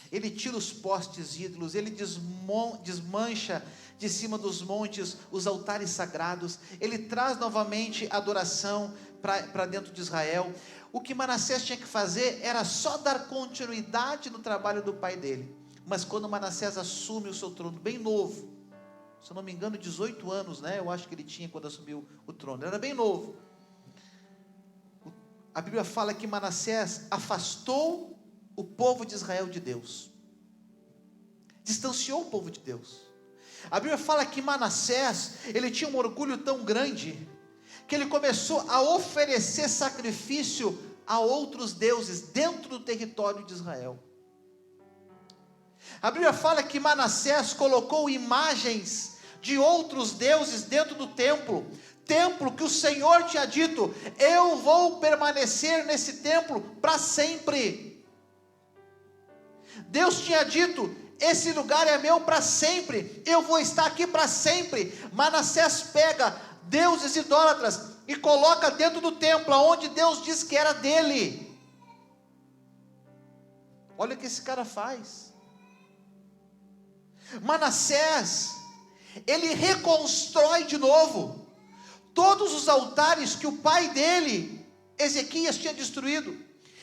Ele tira os postes ídolos, ele desmancha de cima dos montes os altares sagrados. Ele traz novamente a adoração para dentro de Israel. O que Manassés tinha que fazer era só dar continuidade no trabalho do pai dele. Mas quando Manassés assume o seu trono, bem novo, se eu não me engano 18 anos, né? Eu acho que ele tinha quando assumiu o trono, ele era bem novo. A Bíblia fala que Manassés afastou o povo de Israel de Deus, distanciou o povo de Deus. A Bíblia fala que Manassés, ele tinha um orgulho tão grande, que ele começou a oferecer sacrifício a outros deuses, dentro do território de Israel. A Bíblia fala que Manassés colocou imagens de outros deuses dentro do templo que o Senhor tinha dito: eu vou permanecer nesse templo para sempre. Deus tinha dito: esse lugar é meu para sempre, eu vou estar aqui para sempre. Manassés pega deuses idólatras e coloca dentro do templo, onde Deus disse que era dele. Olha o que esse cara faz. Manassés, ele reconstrói de novo todos os altares que o pai dele, Ezequias, tinha destruído.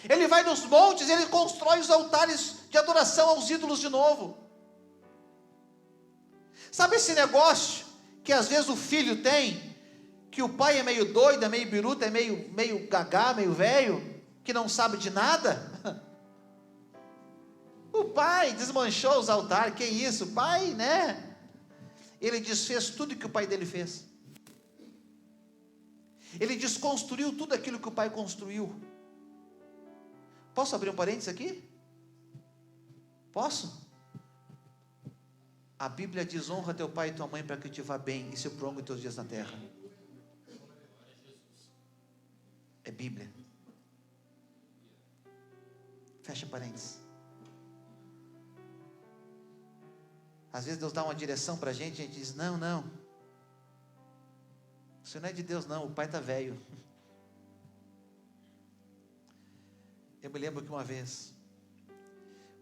Ele vai nos montes, ele constrói os altares de adoração aos ídolos de novo. Sabe esse negócio que às vezes o filho tem, que o pai é meio doido, é meio biruta, é meio gagá, meio velho, que não sabe de nada? O pai desmanchou os altares, que isso, o pai, né? Ele desfez tudo que o pai dele fez. Ele desconstruiu tudo aquilo que o pai construiu. Posso abrir um parênteses aqui? Posso? A Bíblia diz: honra teu pai e tua mãe para que te vá bem e se prolongue teus dias na terra. É Bíblia. Fecha parênteses. Às vezes Deus dá uma direção para a gente diz: não, isso não é de Deus não, o pai está velho. Eu me lembro que uma vez,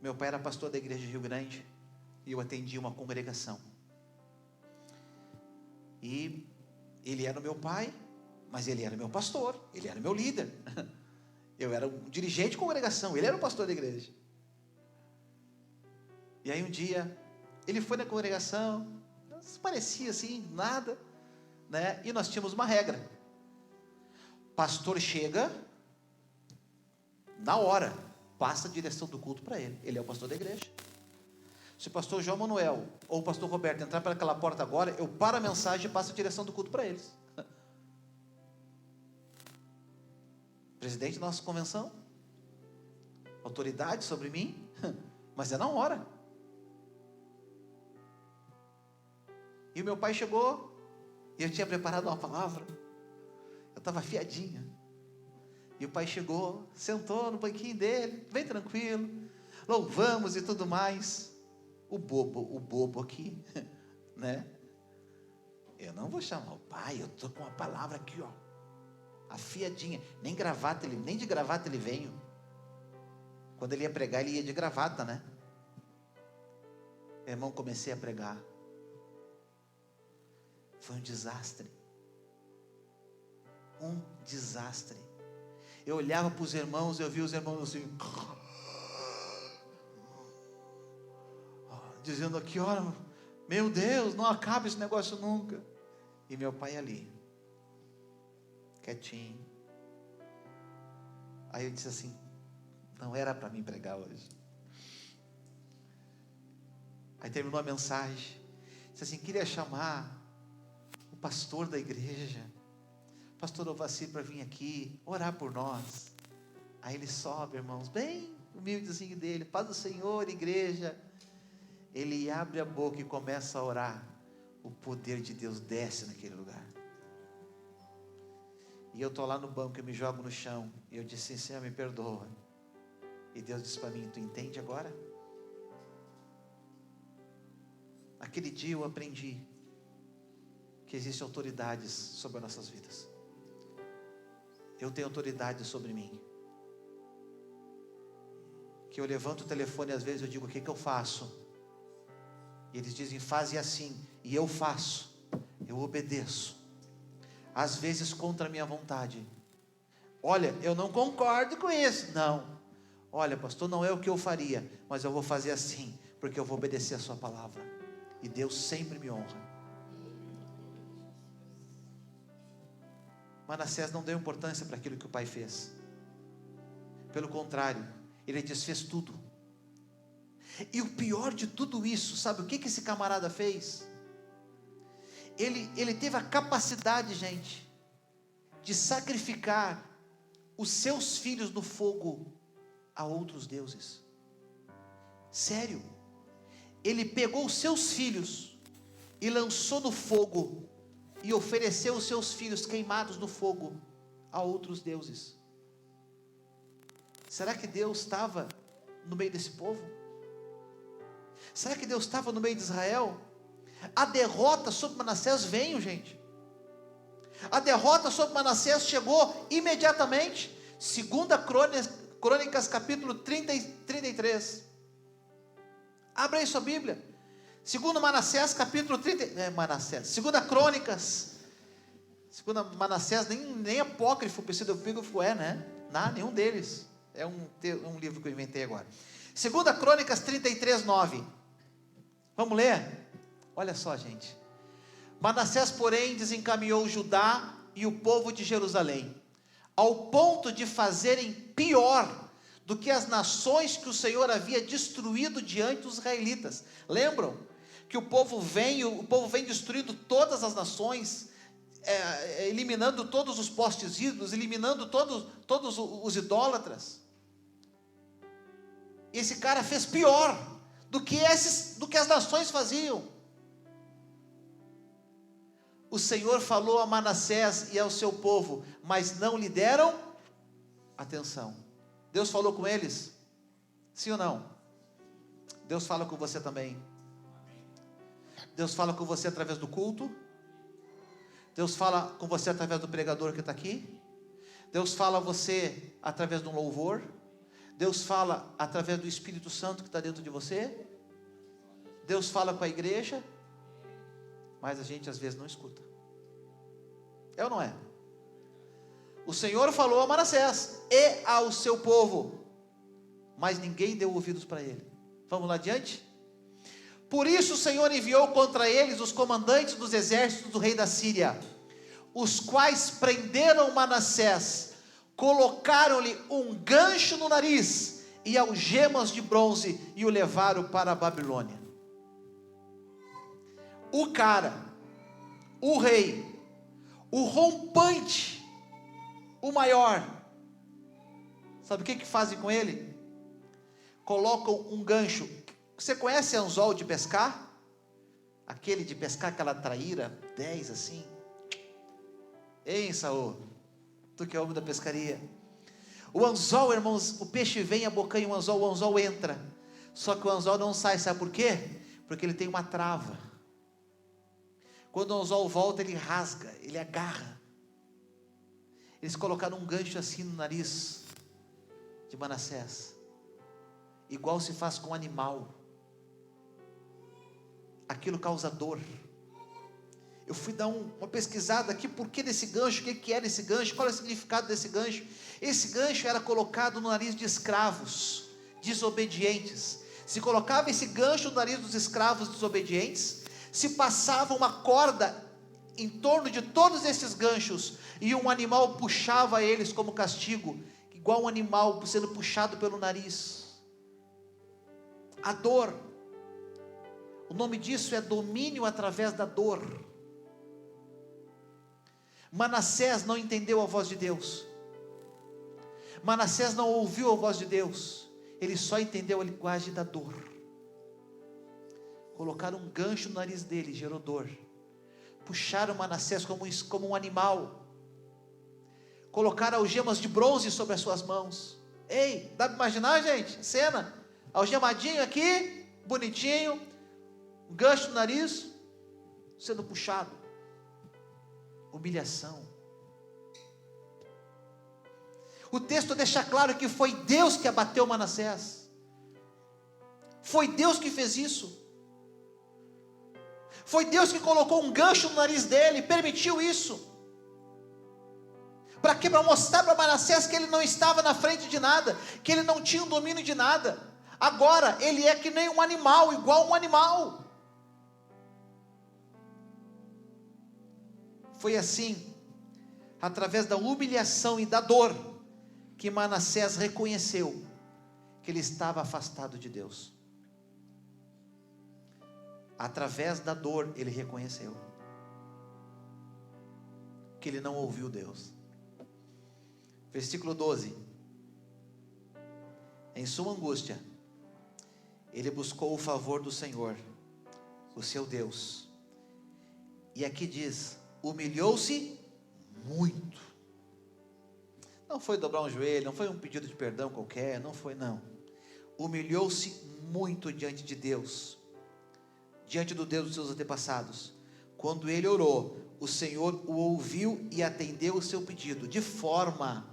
meu pai era pastor da igreja de Rio Grande, e eu atendia uma congregação, e ele era o meu pai, mas ele era meu pastor, ele era meu líder, eu era um dirigente de congregação, ele era o pastor da igreja. E aí um dia, ele foi na congregação, não se parecia assim, nada, né? E nós tínhamos uma regra: pastor chega, na hora, passa a direção do culto para ele, ele é o pastor da igreja. Se o pastor João Manuel ou o pastor Roberto entrar pelaquela porta agora, eu paro a mensagem e passo a direção do culto para eles. Presidente da nossa convenção, autoridade sobre mim, mas é na hora. E o meu pai chegou, e eu tinha preparado uma palavra, eu estava afiadinho, e o pai chegou, sentou no banquinho dele, bem tranquilo, louvamos e tudo mais. O bobo aqui, né? Eu não vou chamar o pai, eu estou com uma palavra aqui, ó, afiadinha, nem de gravata ele veio. Quando ele ia pregar, ele ia de gravata, né? Meu irmão, comecei a pregar. Foi um desastre. Um desastre. Eu olhava para os irmãos, eu via os irmãos assim, dizendo aqui: olha, meu Deus, não acaba esse negócio nunca. E meu pai ali, quietinho. Aí eu disse assim: não era para mim pregar hoje. Aí terminou a mensagem, disse assim: queria chamar o pastor da igreja, pastor Ovacir, para vir aqui orar por nós. Aí ele sobe, irmãos, bem humildezinho dele: paz do Senhor, igreja. Ele abre a boca e começa a orar, o poder de Deus desce naquele lugar. E eu estou lá no banco, eu me jogo no chão, e eu disse: Senhor, me perdoa. E Deus disse para mim: tu entende agora? Naquele dia eu aprendi que existem autoridades sobre as nossas vidas. Eu tenho autoridade sobre mim, que eu levanto o telefone e às vezes eu digo: o que eu faço? E eles dizem: faze assim, e eu faço, eu obedeço, às vezes contra a minha vontade. Olha, eu não concordo com isso. Não, olha, pastor, não é o que eu faria, mas eu vou fazer assim, porque eu vou obedecer a sua palavra, e Deus sempre me honra. Manassés não deu importância para aquilo que o pai fez, pelo contrário, ele desfez tudo. E o pior de tudo isso, sabe o que esse camarada fez? Ele teve a capacidade, gente, de sacrificar os seus filhos no fogo a outros deuses. Sério, ele pegou os seus filhos e lançou no fogo, e ofereceu os seus filhos queimados no fogo a outros deuses. Será que Deus estava no meio desse povo? Será que Deus estava no meio de Israel? A derrota sobre Manassés veio, gente. A derrota sobre Manassés chegou imediatamente. 2 Crônicas capítulo 30 e 33. Abra aí sua Bíblia. 2 Manassés capítulo 30. 2 Crônicas. 2 Manassés, nem apócrifo, pseudopígrafo né? Não, nenhum deles. É um livro que eu inventei agora. 2 Crônicas 33, 9. Vamos ler? Olha só, gente. Manassés, porém, desencaminhou Judá e o povo de Jerusalém, ao ponto de fazerem pior do que as nações que o Senhor havia destruído diante dos israelitas. Lembram? Que o povo vem destruindo todas as nações, eliminando todos os postes ídolos, eliminando todos os idólatras. Esse cara fez pior do que as nações faziam. O Senhor falou a Manassés e ao seu povo, mas não lhe deram atenção. Deus falou com eles? Sim ou não? Deus fala com você também. Deus fala com você através do culto. Deus fala com você através do pregador que está aqui. Deus fala a você através de um louvor. Deus fala através do Espírito Santo que está dentro de você. Deus fala com a igreja. Mas a gente às vezes não escuta. É ou não é? O Senhor falou a Manassés e ao seu povo, mas ninguém deu ouvidos para ele. Vamos lá adiante? Por isso o Senhor enviou contra eles os comandantes dos exércitos do rei da Síria, os quais prenderam Manassés, colocaram-lhe um gancho no nariz e algemas de bronze e o levaram para a Babilônia. O cara, o rei, o rompante, o maior, sabe o que fazem com ele? Colocam um gancho. Você conhece anzol de pescar? Aquele de pescar, aquela traíra 10 assim. Hein, Saul? Tu que é homem da pescaria. O anzol, irmãos, o peixe vem, abocanha o anzol entra. Só que o anzol não sai, sabe por quê? Porque ele tem uma trava. Quando o anzol volta, ele rasga, ele agarra. Eles colocaram um gancho assim no nariz de Manassés, igual se faz com um animal. Aquilo causa dor. Eu fui dar uma pesquisada aqui, por que desse gancho, o que era esse gancho, qual é o significado desse gancho. Esse gancho era colocado no nariz de escravos desobedientes. Se colocava esse gancho no nariz dos escravos desobedientes, se passava uma corda em torno de todos esses ganchos, e um animal puxava eles como castigo, igual um animal sendo puxado pelo nariz. A dor, o nome disso é domínio através da dor. Manassés não entendeu a voz de Deus. Manassés não ouviu a voz de Deus. Ele só entendeu a linguagem da dor. Colocaram um gancho no nariz dele, gerou dor. Puxaram Manassés como um animal. Colocaram algemas de bronze sobre as suas mãos. Ei, dá para imaginar, gente? Cena, algemadinho aqui, bonitinho, um gancho no nariz, sendo puxado. Humilhação. O texto deixa claro que foi Deus que abateu Manassés. Foi Deus que fez isso. Foi Deus que colocou um gancho no nariz dele, permitiu isso. Para quê? Para mostrar para Manassés que ele não estava na frente de nada, que ele não tinha o domínio de nada. Agora, ele é que nem um animal, igual um animal. Foi assim, através da humilhação e da dor, que Manassés reconheceu que ele estava afastado de Deus. Através da dor, ele reconheceu que ele não ouviu Deus. Versículo 12. Em sua angústia, ele buscou o favor do Senhor, o seu Deus. E aqui diz, humilhou-se muito. Não foi dobrar um joelho, não foi um pedido de perdão qualquer, não foi não. Humilhou-se muito diante de Deus, diante do Deus dos seus antepassados. Quando ele orou, o Senhor o ouviu e atendeu o seu pedido, de forma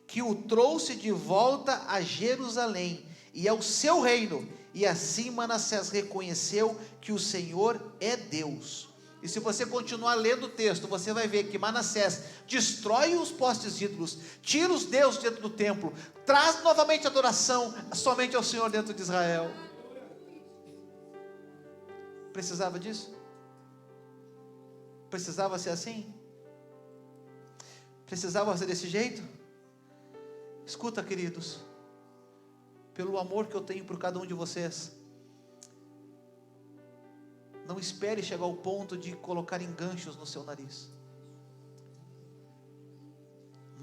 que o trouxe de volta a Jerusalém e ao seu reino, e assim Manassés reconheceu que o Senhor é Deus. E se você continuar lendo o texto, você vai ver que Manassés destrói os postes ídolos, tira os deuses dentro do templo, traz novamente adoração somente ao Senhor dentro de Israel. Precisava disso? Precisava ser assim? Precisava ser desse jeito? Escuta, queridos, pelo amor que eu tenho por cada um de vocês, não espere chegar ao ponto de colocar enganchos no seu nariz.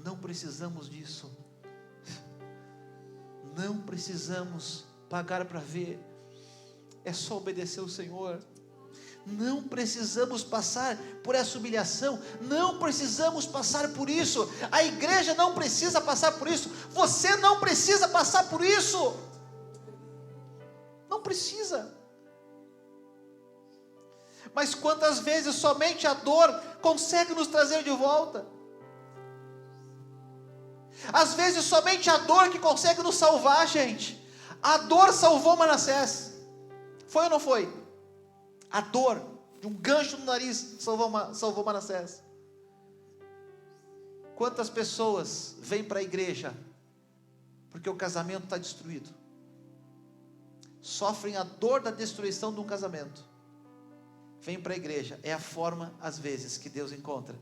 Não precisamos disso. Não precisamos pagar para ver. É só obedecer o Senhor. Não precisamos passar por essa humilhação, não precisamos passar por isso, a igreja não precisa passar por isso, você não precisa passar por isso, não precisa. Mas quantas vezes somente a dor consegue nos trazer de volta? Às vezes somente a dor que consegue nos salvar, gente. A dor salvou Manassés, foi ou não foi? A dor de um gancho no nariz salvou Manassés. Quantas pessoas vêm para a igreja porque o casamento está destruído, sofrem a dor da destruição de um casamento, vêm para a igreja, é a forma às vezes que Deus encontra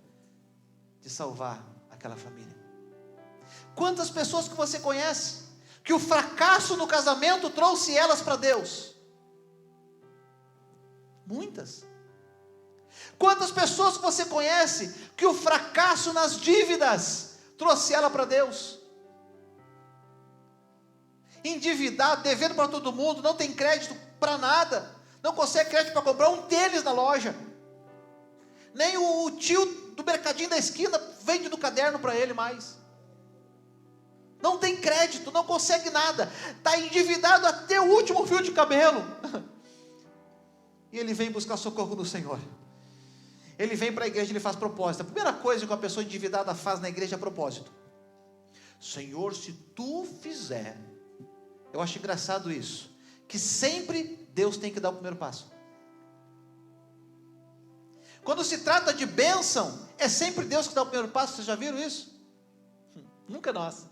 de salvar aquela família. Quantas pessoas que você conhece que o fracasso no casamento trouxe elas para Deus? Muitas. Quantas pessoas que você conhece que o fracasso nas dívidas trouxe ela para Deus? Endividado, devendo para todo mundo, não tem crédito para nada, não consegue crédito para comprar um tênis na loja, nem o tio do mercadinho da esquina vende do caderno para ele mais. Não tem crédito, não consegue nada, está endividado até o último fio de cabelo. E ele vem buscar socorro no Senhor. Ele vem para a igreja e ele faz propósito. A primeira coisa que uma pessoa endividada faz na igreja é propósito. Senhor, se tu fizer. Eu acho engraçado isso, que sempre Deus tem que dar o primeiro passo. Quando se trata de bênção, é sempre Deus que dá o primeiro passo. Vocês já viram isso? Nunca nós.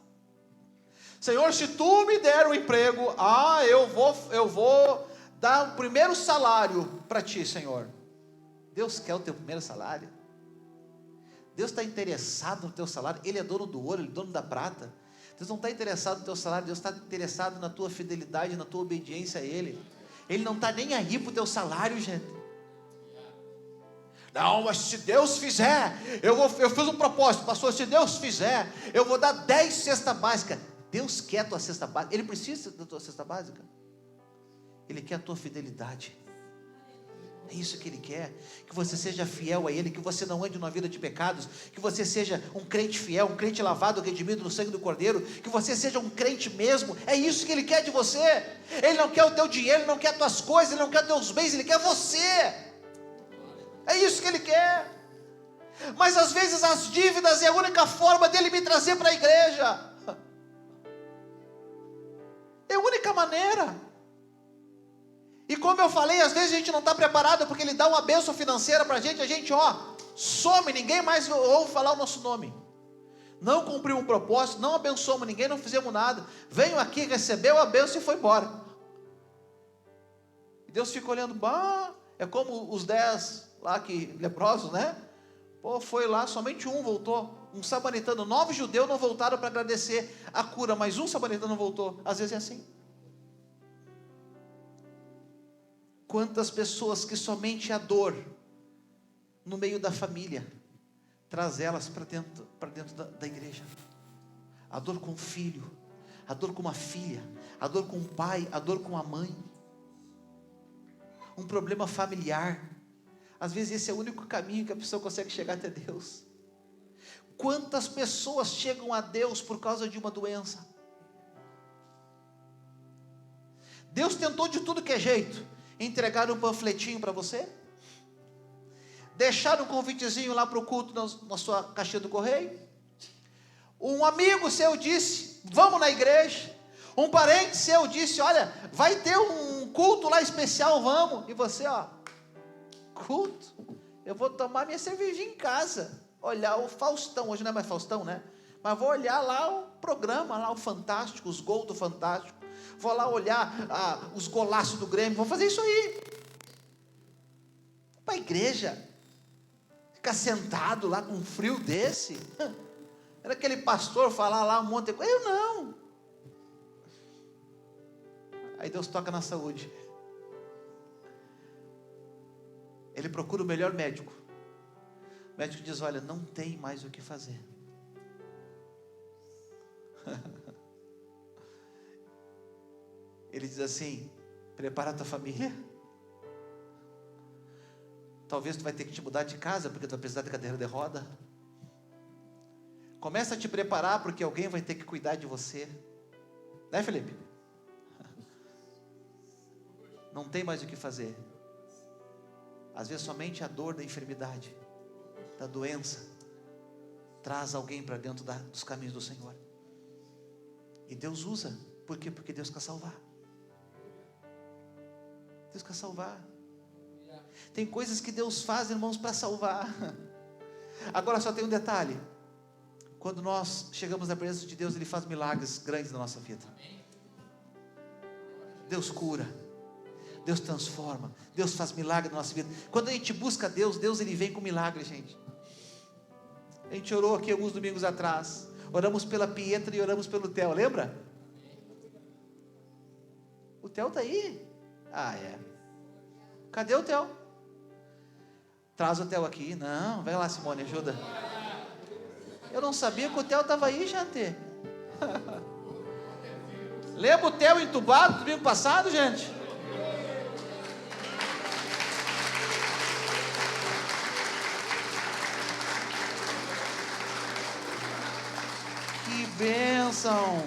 Senhor, se tu me der um emprego, eu vou dar o primeiro salário para ti, Senhor. Deus quer o teu primeiro salário. Deus está interessado no teu salário. Ele é dono do ouro, Ele é dono da prata. Deus não está interessado no teu salário. Deus está interessado na tua fidelidade, na tua obediência a Ele. Ele não está nem aí para o teu salário, gente. Não, mas se Deus fizer, eu fiz um propósito, pastor, se Deus fizer, eu vou dar 10 cestas básicas. Deus quer a tua cesta básica. Ele precisa da tua cesta básica. Ele quer a tua fidelidade. É isso que Ele quer. Que você seja fiel a Ele, que você não ande numa vida de pecados, que você seja um crente fiel, um crente lavado, redimido no sangue do Cordeiro, que você seja um crente mesmo. É isso que Ele quer de você. Ele não quer o teu dinheiro, Ele não quer as tuas coisas, Ele não quer os teus bens, Ele quer você. É isso que Ele quer. Mas às vezes as dívidas é a única forma dEle me trazer para a igreja. É a única maneira. E como eu falei, às vezes a gente não está preparado, porque Ele dá uma bênção financeira para a gente some, ninguém mais ouve falar o nosso nome. Não cumprimos um propósito, não abençoamos ninguém, não fizemos nada. Veio aqui, recebeu a bênção e foi embora. E Deus fica olhando, é como os 10 lá que leprosos, né? Foi lá, somente um voltou. Um samaritano, 9 judeus não voltaram para agradecer a cura, mas um samaritano não voltou. Às vezes é assim. Quantas pessoas que somente a dor no meio da família traz elas para dentro da igreja. A dor com o filho, a dor com uma filha, a dor com um pai, a dor com a mãe, um problema familiar. Às vezes esse é o único caminho que a pessoa consegue chegar até Deus. Quantas pessoas chegam a Deus por causa de uma doença? Deus tentou de tudo que é jeito, entregar um panfletinho para você, deixar um convitezinho lá para o culto na sua caixinha do correio. Um amigo seu disse, vamos na igreja. Um parente seu disse, olha, vai ter um culto lá especial, vamos. E você, culto? Eu vou tomar minha cervejinha em casa, olhar o Faustão, hoje não é mais Faustão, né? Mas vou olhar lá o programa, lá o Fantástico, os gols do Fantástico. Vou lá olhar os golaços do Grêmio, vou fazer isso aí. Para a igreja, ficar sentado lá com um frio desse. Era aquele pastor falar lá um monte de coisa. Eu não. Aí Deus toca na saúde. Ele procura o melhor médico. O médico diz, olha, não tem mais o que fazer. Ele diz assim, prepara a tua família. Talvez tu vai ter que te mudar de casa, porque tu vai precisar de cadeira de roda. Começa a te preparar, porque alguém vai ter que cuidar de você. Né, Felipe? Não tem mais o que fazer. Às vezes somente a dor da enfermidade, da doença, traz alguém para dentro dos caminhos do Senhor. E Deus usa. Por quê? Porque Deus quer salvar. Deus quer salvar. Tem coisas que Deus faz, irmãos, para salvar. Agora só tem um detalhe. Quando nós chegamos na presença de Deus, Ele faz milagres grandes na nossa vida. Deus cura, Deus transforma, Deus faz milagre na nossa vida. Quando a gente busca Deus, Ele vem com milagre, gente. A gente orou aqui alguns domingos atrás. Oramos pela Pietra e oramos pelo Theo, lembra? O Theo está aí. É. Cadê o Theo? Traz o Theo aqui. Não, vai lá, Simone, ajuda. Eu não sabia que o Theo estava aí, gente. Lembra o Theo entubado domingo passado, gente? Que bênção.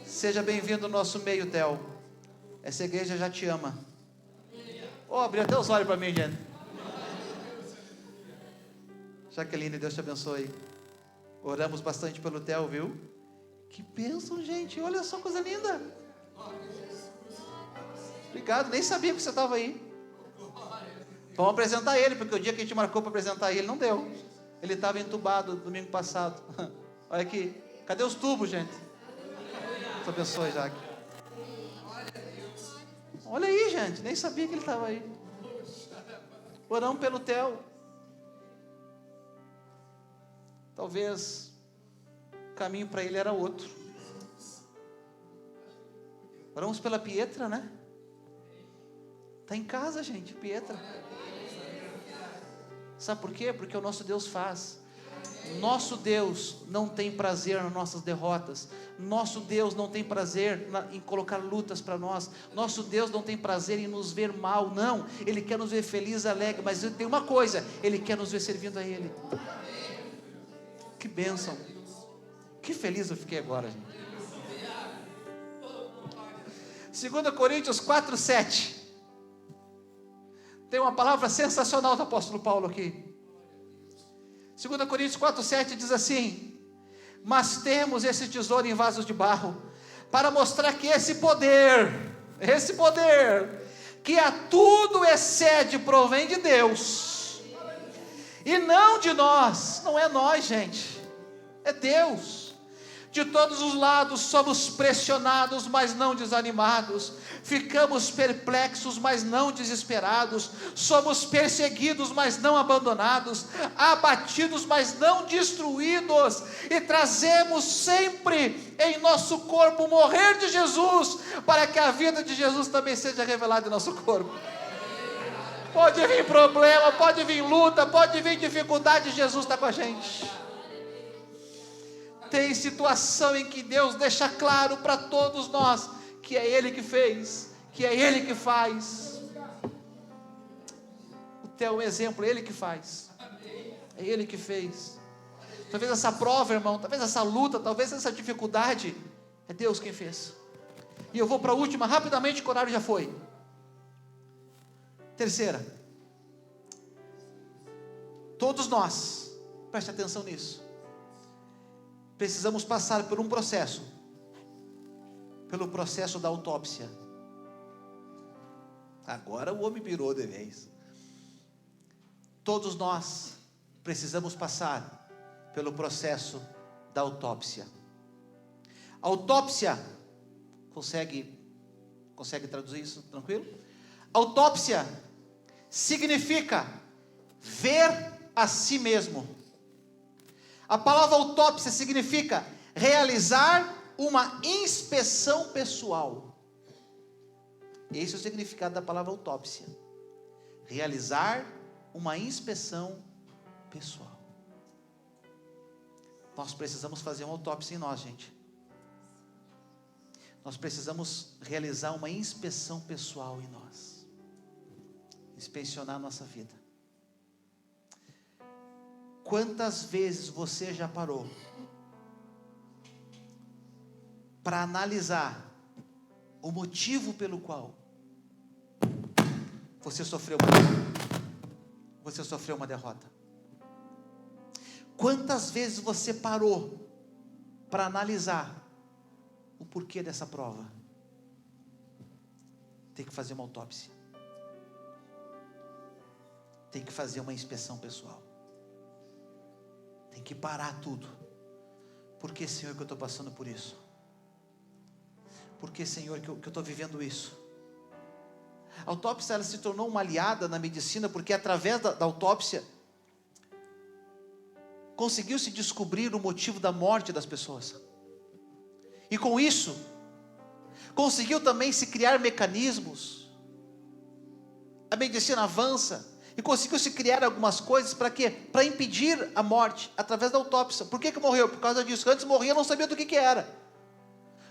Seja bem-vindo ao nosso meio, Theo. Essa igreja já te ama. Abriu até os olhos para mim, gente. Jaqueline, Deus te abençoe. Oramos bastante pelo Theo, viu? Que bênção, gente. Olha só, coisa linda. Obrigado, nem sabia que você estava aí. Vamos apresentar ele, porque o dia que a gente marcou para apresentar ele, não deu. Ele estava entubado domingo passado. Olha aqui. Cadê os tubos, gente? Deus abençoe, Jaque. Olha aí, gente. Nem sabia que ele estava aí. Oramos pelo Theo. Talvez o caminho para ele era outro. Oramos pela Pietra, né? Está em casa, gente, Pietra. Sabe por quê? Porque o nosso Deus faz. Nosso Deus não tem prazer nas nossas derrotas. Nosso Deus não tem prazer em colocar lutas para nós. Nosso Deus não tem prazer em nos ver mal, não. Ele quer nos ver felizes, alegres. Mas tem uma coisa, Ele quer nos ver servindo a Ele. Que bênção. Que feliz eu fiquei agora, gente. 2 Coríntios 4:7. Tem uma palavra sensacional do apóstolo Paulo aqui. 2 Coríntios 4:7 diz assim: mas temos esse tesouro em vasos de barro, para mostrar que esse poder, que a tudo excede, provém de Deus, e não de nós. Não é nós, gente, é Deus. De todos os lados somos pressionados, mas não desanimados. Ficamos perplexos, mas não desesperados. Somos perseguidos, mas não abandonados. Abatidos, mas não destruídos. E trazemos sempre em nosso corpo o morrer de Jesus, para que a vida de Jesus também seja revelada em nosso corpo. Pode vir problema, pode vir luta, pode vir dificuldade, Jesus está com a gente. Tem situação em que Deus deixa claro para todos nós que é Ele que fez, que é Ele que faz. O Theo é um exemplo, é Ele que faz, é Ele que fez. Talvez essa prova, irmão, talvez essa luta, talvez essa dificuldade, é Deus quem fez. E eu vou para a última, rapidamente, que o horário já foi. Terceira, todos nós, preste atenção nisso, precisamos passar por um processo, pelo processo da autópsia. Agora o homem pirou de vez. Todos nós precisamos passar pelo processo da autópsia. Autópsia, consegue traduzir isso tranquilo? Autópsia significa ver a si mesmo. A palavra autópsia significa realizar uma inspeção pessoal. Esse é o significado da palavra autópsia. Realizar uma inspeção pessoal. Nós precisamos fazer uma autópsia em nós, gente. Nós precisamos realizar uma inspeção pessoal em nós. Inspecionar a nossa vida. Quantas vezes você já parou para analisar o motivo pelo qual você sofreu uma derrota? Quantas vezes você parou para analisar o porquê dessa prova? Tem que fazer uma autópsia. Tem que fazer uma inspeção pessoal. Tem que parar tudo. Por que, Senhor, que eu estou passando por isso? Por que, Senhor, que eu estou vivendo isso? A autópsia, ela se tornou uma aliada na medicina, porque através da autópsia conseguiu-se descobrir o motivo da morte das pessoas. E com isso, conseguiu também se criar mecanismos. A medicina avança e conseguiu se criar algumas coisas para quê? Para impedir a morte através da autópsia. Por que morreu? Por causa disso. Antes morria, não sabia do que era.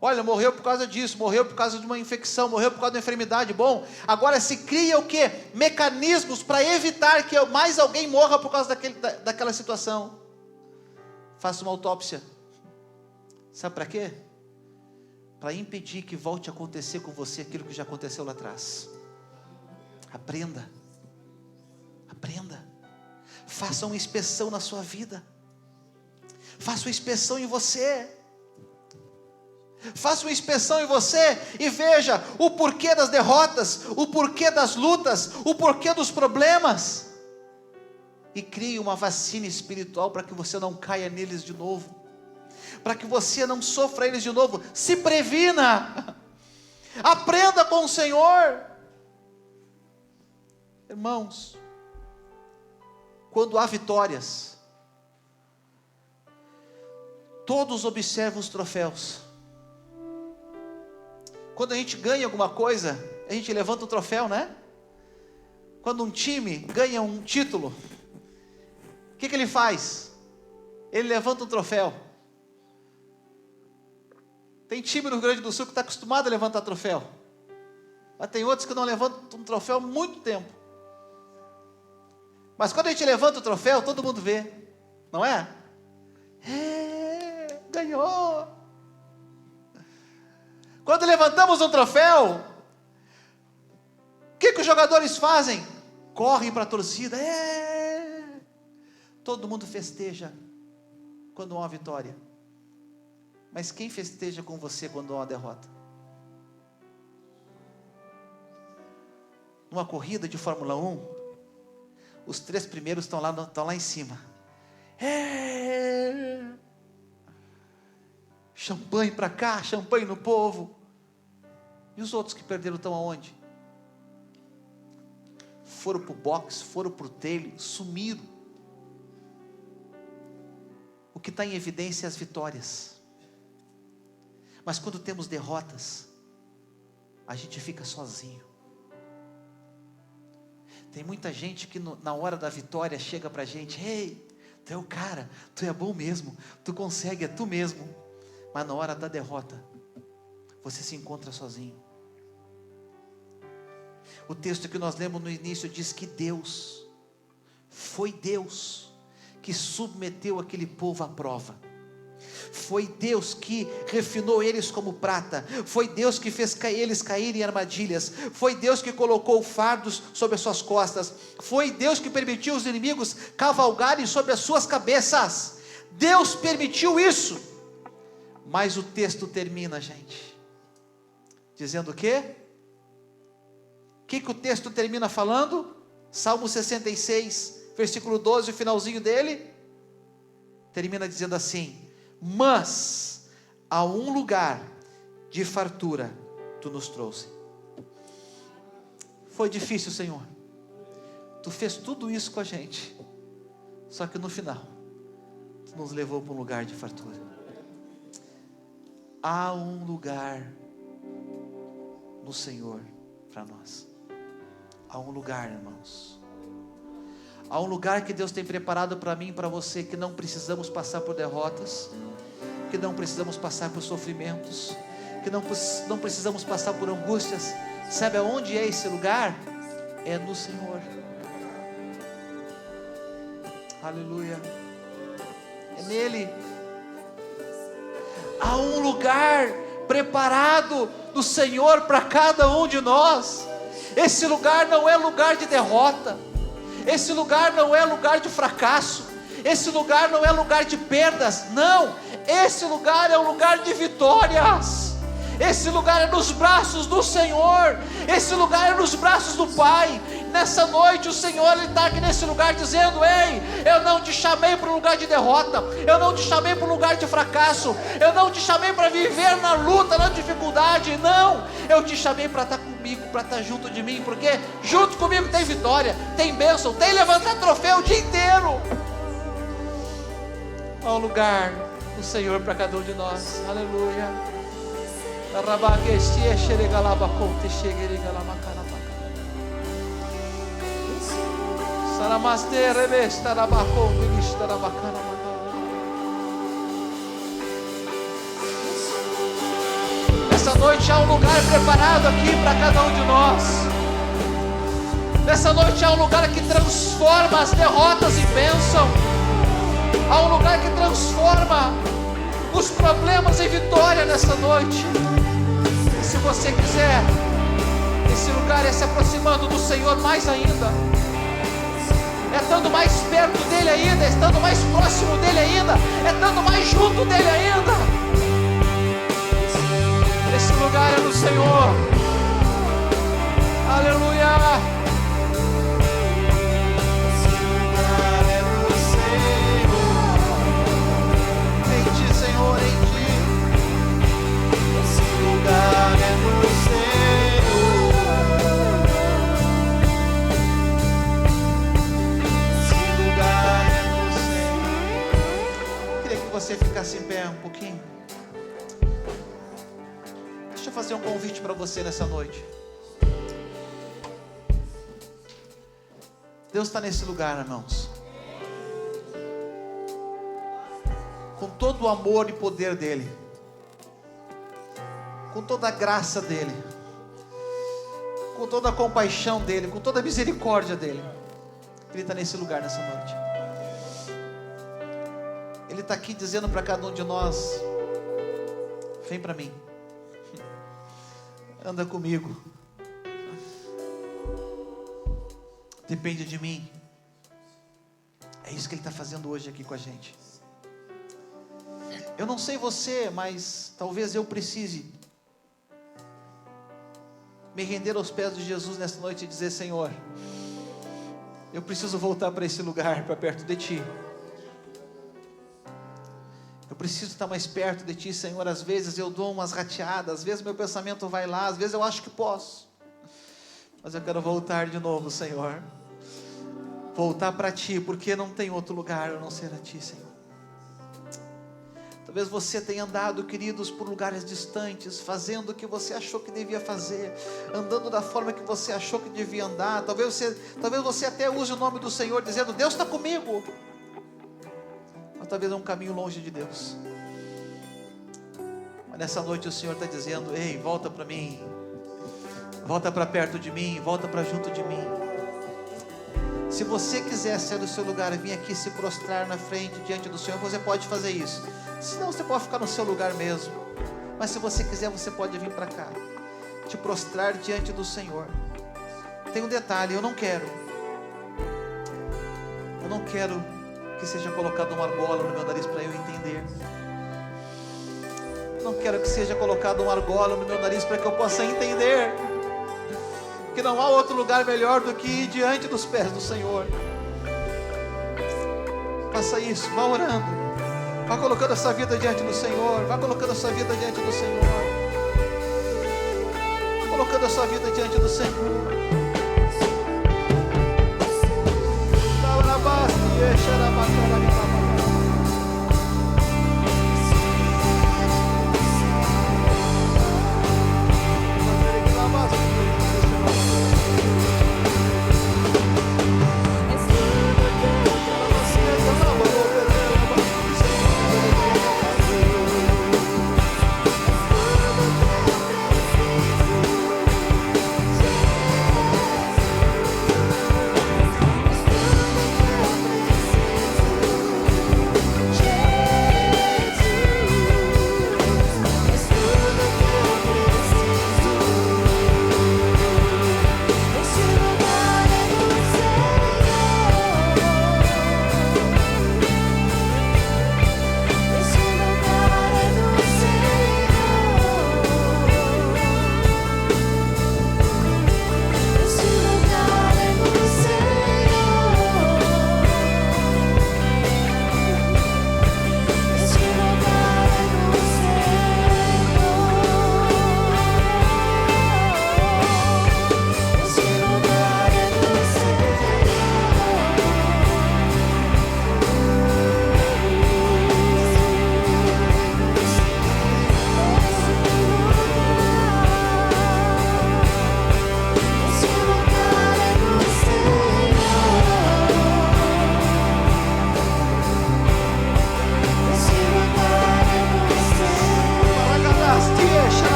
Olha, morreu por causa disso, morreu por causa de uma infecção, morreu por causa de uma enfermidade. Bom, agora se cria o quê? Mecanismos para evitar que mais alguém morra por causa daquela situação. Faça uma autópsia. Sabe para quê? Para impedir que volte a acontecer com você aquilo que já aconteceu lá atrás. Aprenda. Aprenda. Faça uma inspeção na sua vida. Faça uma inspeção em você. Faça uma inspeção em você e veja o porquê das derrotas, o porquê das lutas, o porquê dos problemas. E crie uma vacina espiritual para que você não caia neles de novo. Para que você não sofra eles de novo. Se previna. Aprenda com o Senhor. Irmãos, quando há vitórias, todos observam os troféus. Quando a gente ganha alguma coisa, a gente levanta o troféu, né? Quando um time ganha um título, o que ele faz? Ele levanta um troféu. Tem time no Rio Grande do Sul que está acostumado a levantar troféu, mas tem outros que não levantam um troféu há muito tempo. Mas quando a gente levanta o troféu, todo mundo vê, não é? Ganhou. Quando levantamos um troféu, o que os jogadores fazem? Correm para a torcida. Todo mundo festeja quando há uma vitória. Mas quem festeja com você quando há uma derrota? Numa corrida de Fórmula 1, os 3 primeiros estão lá em cima. Champanhe para cá, champanhe no povo. E os outros que perderam estão aonde? Foram para o boxe, foram para o telho, sumiram. O que está em evidência é as vitórias. Mas quando temos derrotas, a gente fica sozinho. Tem muita gente que na hora da vitória chega para a gente: Tu é o cara, tu é bom mesmo, tu consegue, é tu mesmo. Mas na hora da derrota, você se encontra sozinho. O texto que nós lemos no início diz que foi Deus que submeteu aquele povo à prova. Foi Deus que refinou eles como prata. Foi Deus que fez eles caírem em armadilhas. Foi Deus que colocou fardos sobre as suas costas. Foi Deus que permitiu os inimigos cavalgarem sobre as suas cabeças. Deus permitiu isso. Mas o texto termina, gente, dizendo o quê? O que o texto termina falando? Salmo 66, versículo 12, o finalzinho dele termina dizendo assim: mas a um lugar de fartura tu nos trouxe. Foi difícil, Senhor, tu fez tudo isso com a gente, só que no final tu nos levou para um lugar de fartura. Há um lugar no Senhor para nós. Há um lugar, irmãos. Há um lugar que Deus tem preparado para mim e para você, que não precisamos passar por derrotas, que não precisamos passar por sofrimentos, que não precisamos passar por angústias. Sabe aonde é esse lugar? É no Senhor. Aleluia. É nele. Há um lugar preparado do Senhor para cada um de nós. Esse lugar não é lugar de derrota. Esse lugar não é lugar de fracasso. Esse lugar não é lugar de perdas. Não, esse lugar é um lugar de vitórias. Esse lugar é nos braços do Senhor. Esse lugar é nos braços do Pai. Nessa noite o Senhor está aqui nesse lugar dizendo: ei, eu não te chamei para um lugar de derrota, eu não te chamei para um lugar de fracasso, eu não te chamei para viver na luta, na dificuldade. Não, eu te chamei para estar comigo, para estar junto de mim, porque junto comigo tem vitória, tem bênção, tem levantar troféu o dia inteiro. Há um lugar do Senhor para cada um de nós. Aleluia. Nessa noite há um lugar preparado aqui para cada um de nós. Nessa noite há um lugar que transforma as derrotas em bênção. Há um lugar que transforma os problemas em vitória nessa noite. E se você quiser, esse lugar é se aproximando do Senhor mais ainda, é estando mais perto dele ainda, é estando mais próximo dele ainda, é estando mais junto dele ainda. Esse lugar é do Senhor. Aleluia. Senhor, em ti, esse lugar é do Senhor, esse lugar é do Senhor. Queria que você ficasse em pé um pouquinho. Deixa eu fazer um convite para você nessa noite. Deus está nesse lugar, irmãos, com todo o amor e poder dele, com toda a graça dele, com toda a compaixão dele, com toda a misericórdia dele. Ele está nesse lugar nessa noite. Ele está aqui dizendo para cada um de nós: vem para mim, anda comigo, depende de mim. É isso que ele está fazendo hoje aqui com a gente. Eu não sei você, mas talvez eu precise me render aos pés de Jesus nessa noite e dizer: Senhor, eu preciso voltar para esse lugar, para perto de Ti. Eu preciso estar mais perto de Ti, Senhor. Às vezes eu dou umas rateadas, às vezes meu pensamento vai lá, às vezes eu acho que posso, mas eu quero voltar de novo, Senhor. Voltar para Ti, porque não tem outro lugar a não ser a Ti, Senhor. Talvez você tenha andado, queridos, por lugares distantes, fazendo o que você achou que devia fazer, andando da forma que você achou que devia andar. Talvez você até use o nome do Senhor dizendo: Deus está comigo. talvez é um caminho longe de Deus. Mas nessa noite o Senhor está dizendo: ei, volta para mim, volta para perto de mim, volta para junto de mim. Se você quiser sair do seu lugar e vir aqui se prostrar na frente, diante do Senhor, você pode fazer isso. Se não, você pode ficar no seu lugar mesmo. Mas se você quiser, você pode vir para cá, te prostrar diante do Senhor. Tem um detalhe: eu não quero que seja colocado uma argola no meu nariz para eu entender. Eu não quero que seja colocado uma argola no meu nariz para que eu possa entender que não há outro lugar melhor do que ir diante dos pés do Senhor. Faça isso, vá orando, vá colocando a sua vida diante do Senhor, vá colocando a sua vida diante do Senhor, vá colocando a sua vida diante do Senhor.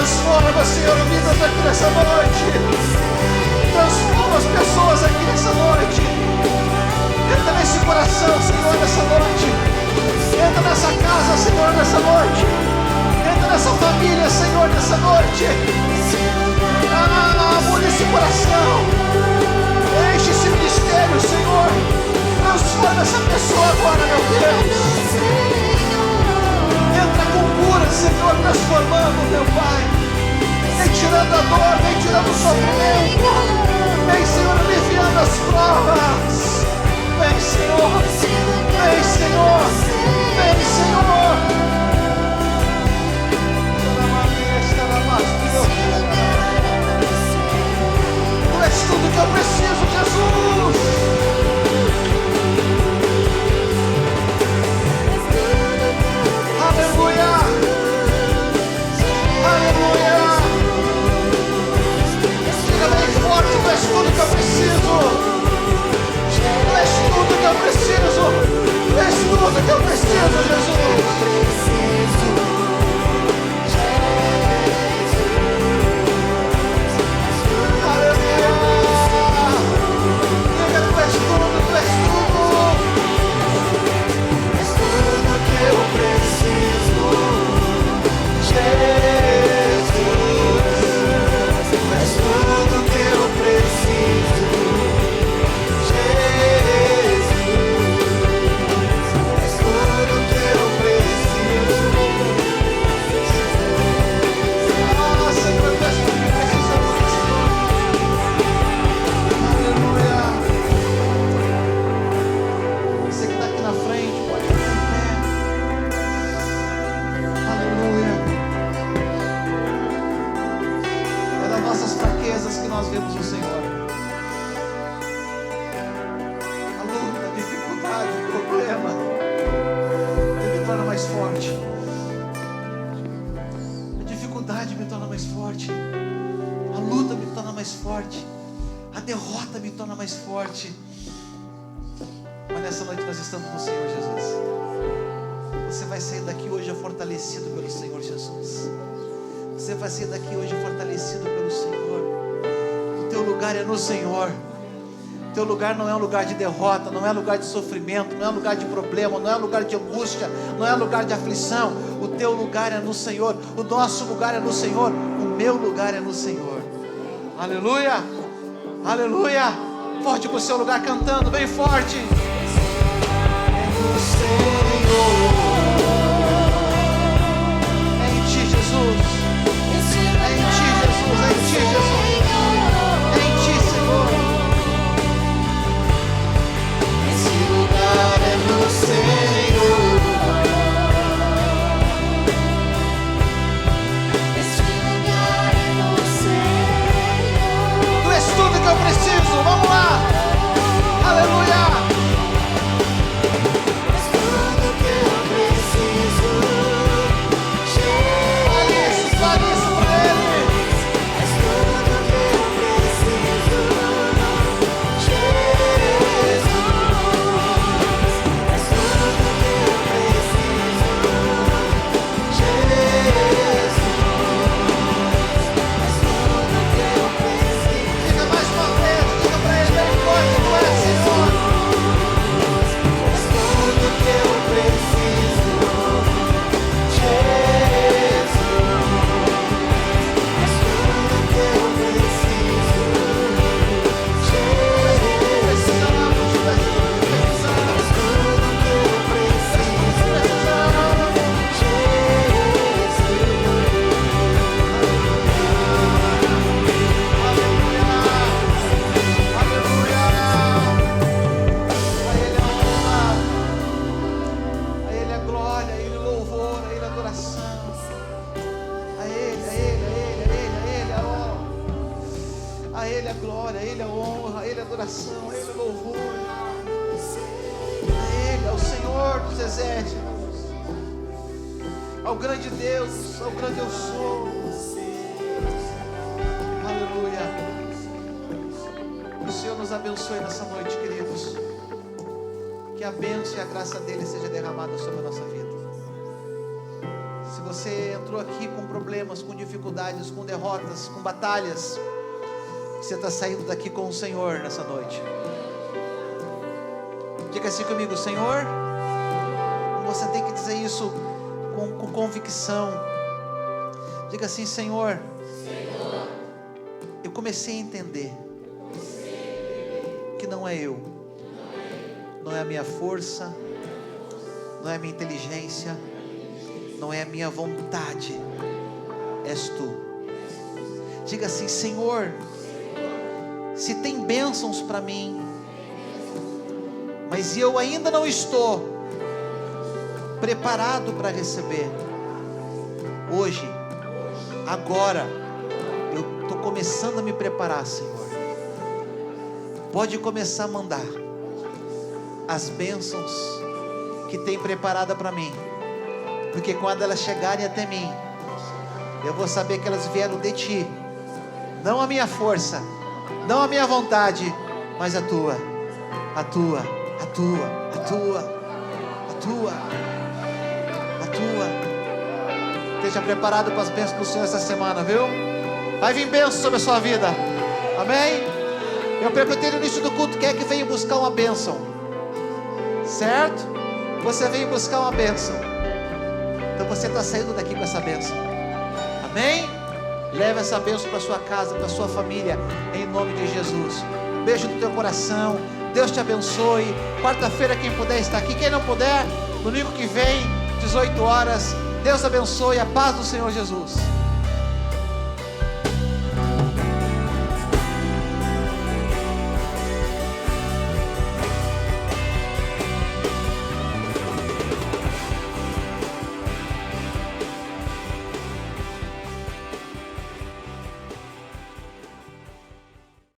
Transforma, Senhor, vidas aqui nessa noite. Transforma as pessoas aqui nessa noite. Entra nesse coração, Senhor, nessa noite. Entra nessa casa, Senhor, nessa noite. Entra nessa família, Senhor, nessa noite. coração. Enche esse ministério, Senhor. Transforma essa pessoa agora, meu Deus. Entra com cura, Senhor, transformando, meu Pai. Vem tirando a dor, vem tirando o sofrimento. Vem, Senhor, aliviando as provas. Vem, Senhor. Vem, Senhor. Vem, Senhor. Tu és tudo que eu preciso, Jesus. Aleluia. Aleluia. Diga bem forte, tu és tudo que eu preciso. Tu és tudo que eu preciso. Tu és tudo que eu preciso, Jesus. Mas nessa noite nós estamos no Senhor Jesus. Você vai sair daqui hoje fortalecido pelo Senhor Jesus. Você vai sair daqui hoje fortalecido pelo Senhor. O teu lugar é no Senhor. O teu lugar não é um lugar de derrota, não é lugar de sofrimento, não é lugar de problema, não é lugar de angústia, não é lugar de aflição. O teu lugar é no Senhor. O nosso lugar é no Senhor. O meu lugar é no Senhor. Aleluia. Aleluia. Forte para o seu lugar, cantando bem forte. É no Senhor. É em Ti, Jesus. É em Ti, Jesus. É em Ti, Jesus. É em Ti, Senhor. Esse lugar é no Senhor. Esse lugar é no Senhor. Tu és tudo que eu preciso. Vamos lá, aleluia. És tudo que eu preciso. Fale isso pra Ele. És tudo que eu preciso. Jesus. És tudo que eu preciso. Jesus. És tudo que eu preciso. Diga mais uma vez. Ao grande Deus, ao grande eu sou. Aleluia. Que o Senhor nos abençoe nessa noite, queridos. Que a bênção e a graça dele seja derramada sobre a nossa vida. Se você entrou aqui com problemas, com dificuldades, com derrotas, com batalhas, você está saindo daqui com o Senhor nessa noite. Diga assim comigo: Senhor. Você tem que dizer isso com convicção. Diga assim: Senhor, eu comecei a entender que não é eu, não é a minha força, não é a minha inteligência, não é a minha vontade, és Tu. Diga assim: Senhor, se tem bênçãos para mim, mas eu ainda não estou preparado para receber, hoje, agora, eu estou começando a me preparar, Senhor. Pode começar a mandar as bênçãos que tem preparada para mim, porque quando elas chegarem até mim, eu vou saber que elas vieram de Ti, não a minha força, não a minha vontade, mas a Tua, a Tua, a Tua, a Tua, a Tua, a Tua. Esteja preparado para as bênçãos do Senhor essa semana, viu? Vai vir bênção sobre a sua vida, amém? Eu perguntei no início do culto: quem é que veio buscar uma bênção? Certo? Você veio buscar uma bênção, então você está saindo daqui com essa bênção, amém? Leva essa bênção para sua casa, para sua família, em nome de Jesus. Beijo no teu coração, Deus te abençoe. Quarta-feira, quem puder estar aqui, quem não puder, domingo que vem, 18 horas. Deus abençoe, a paz do Senhor Jesus.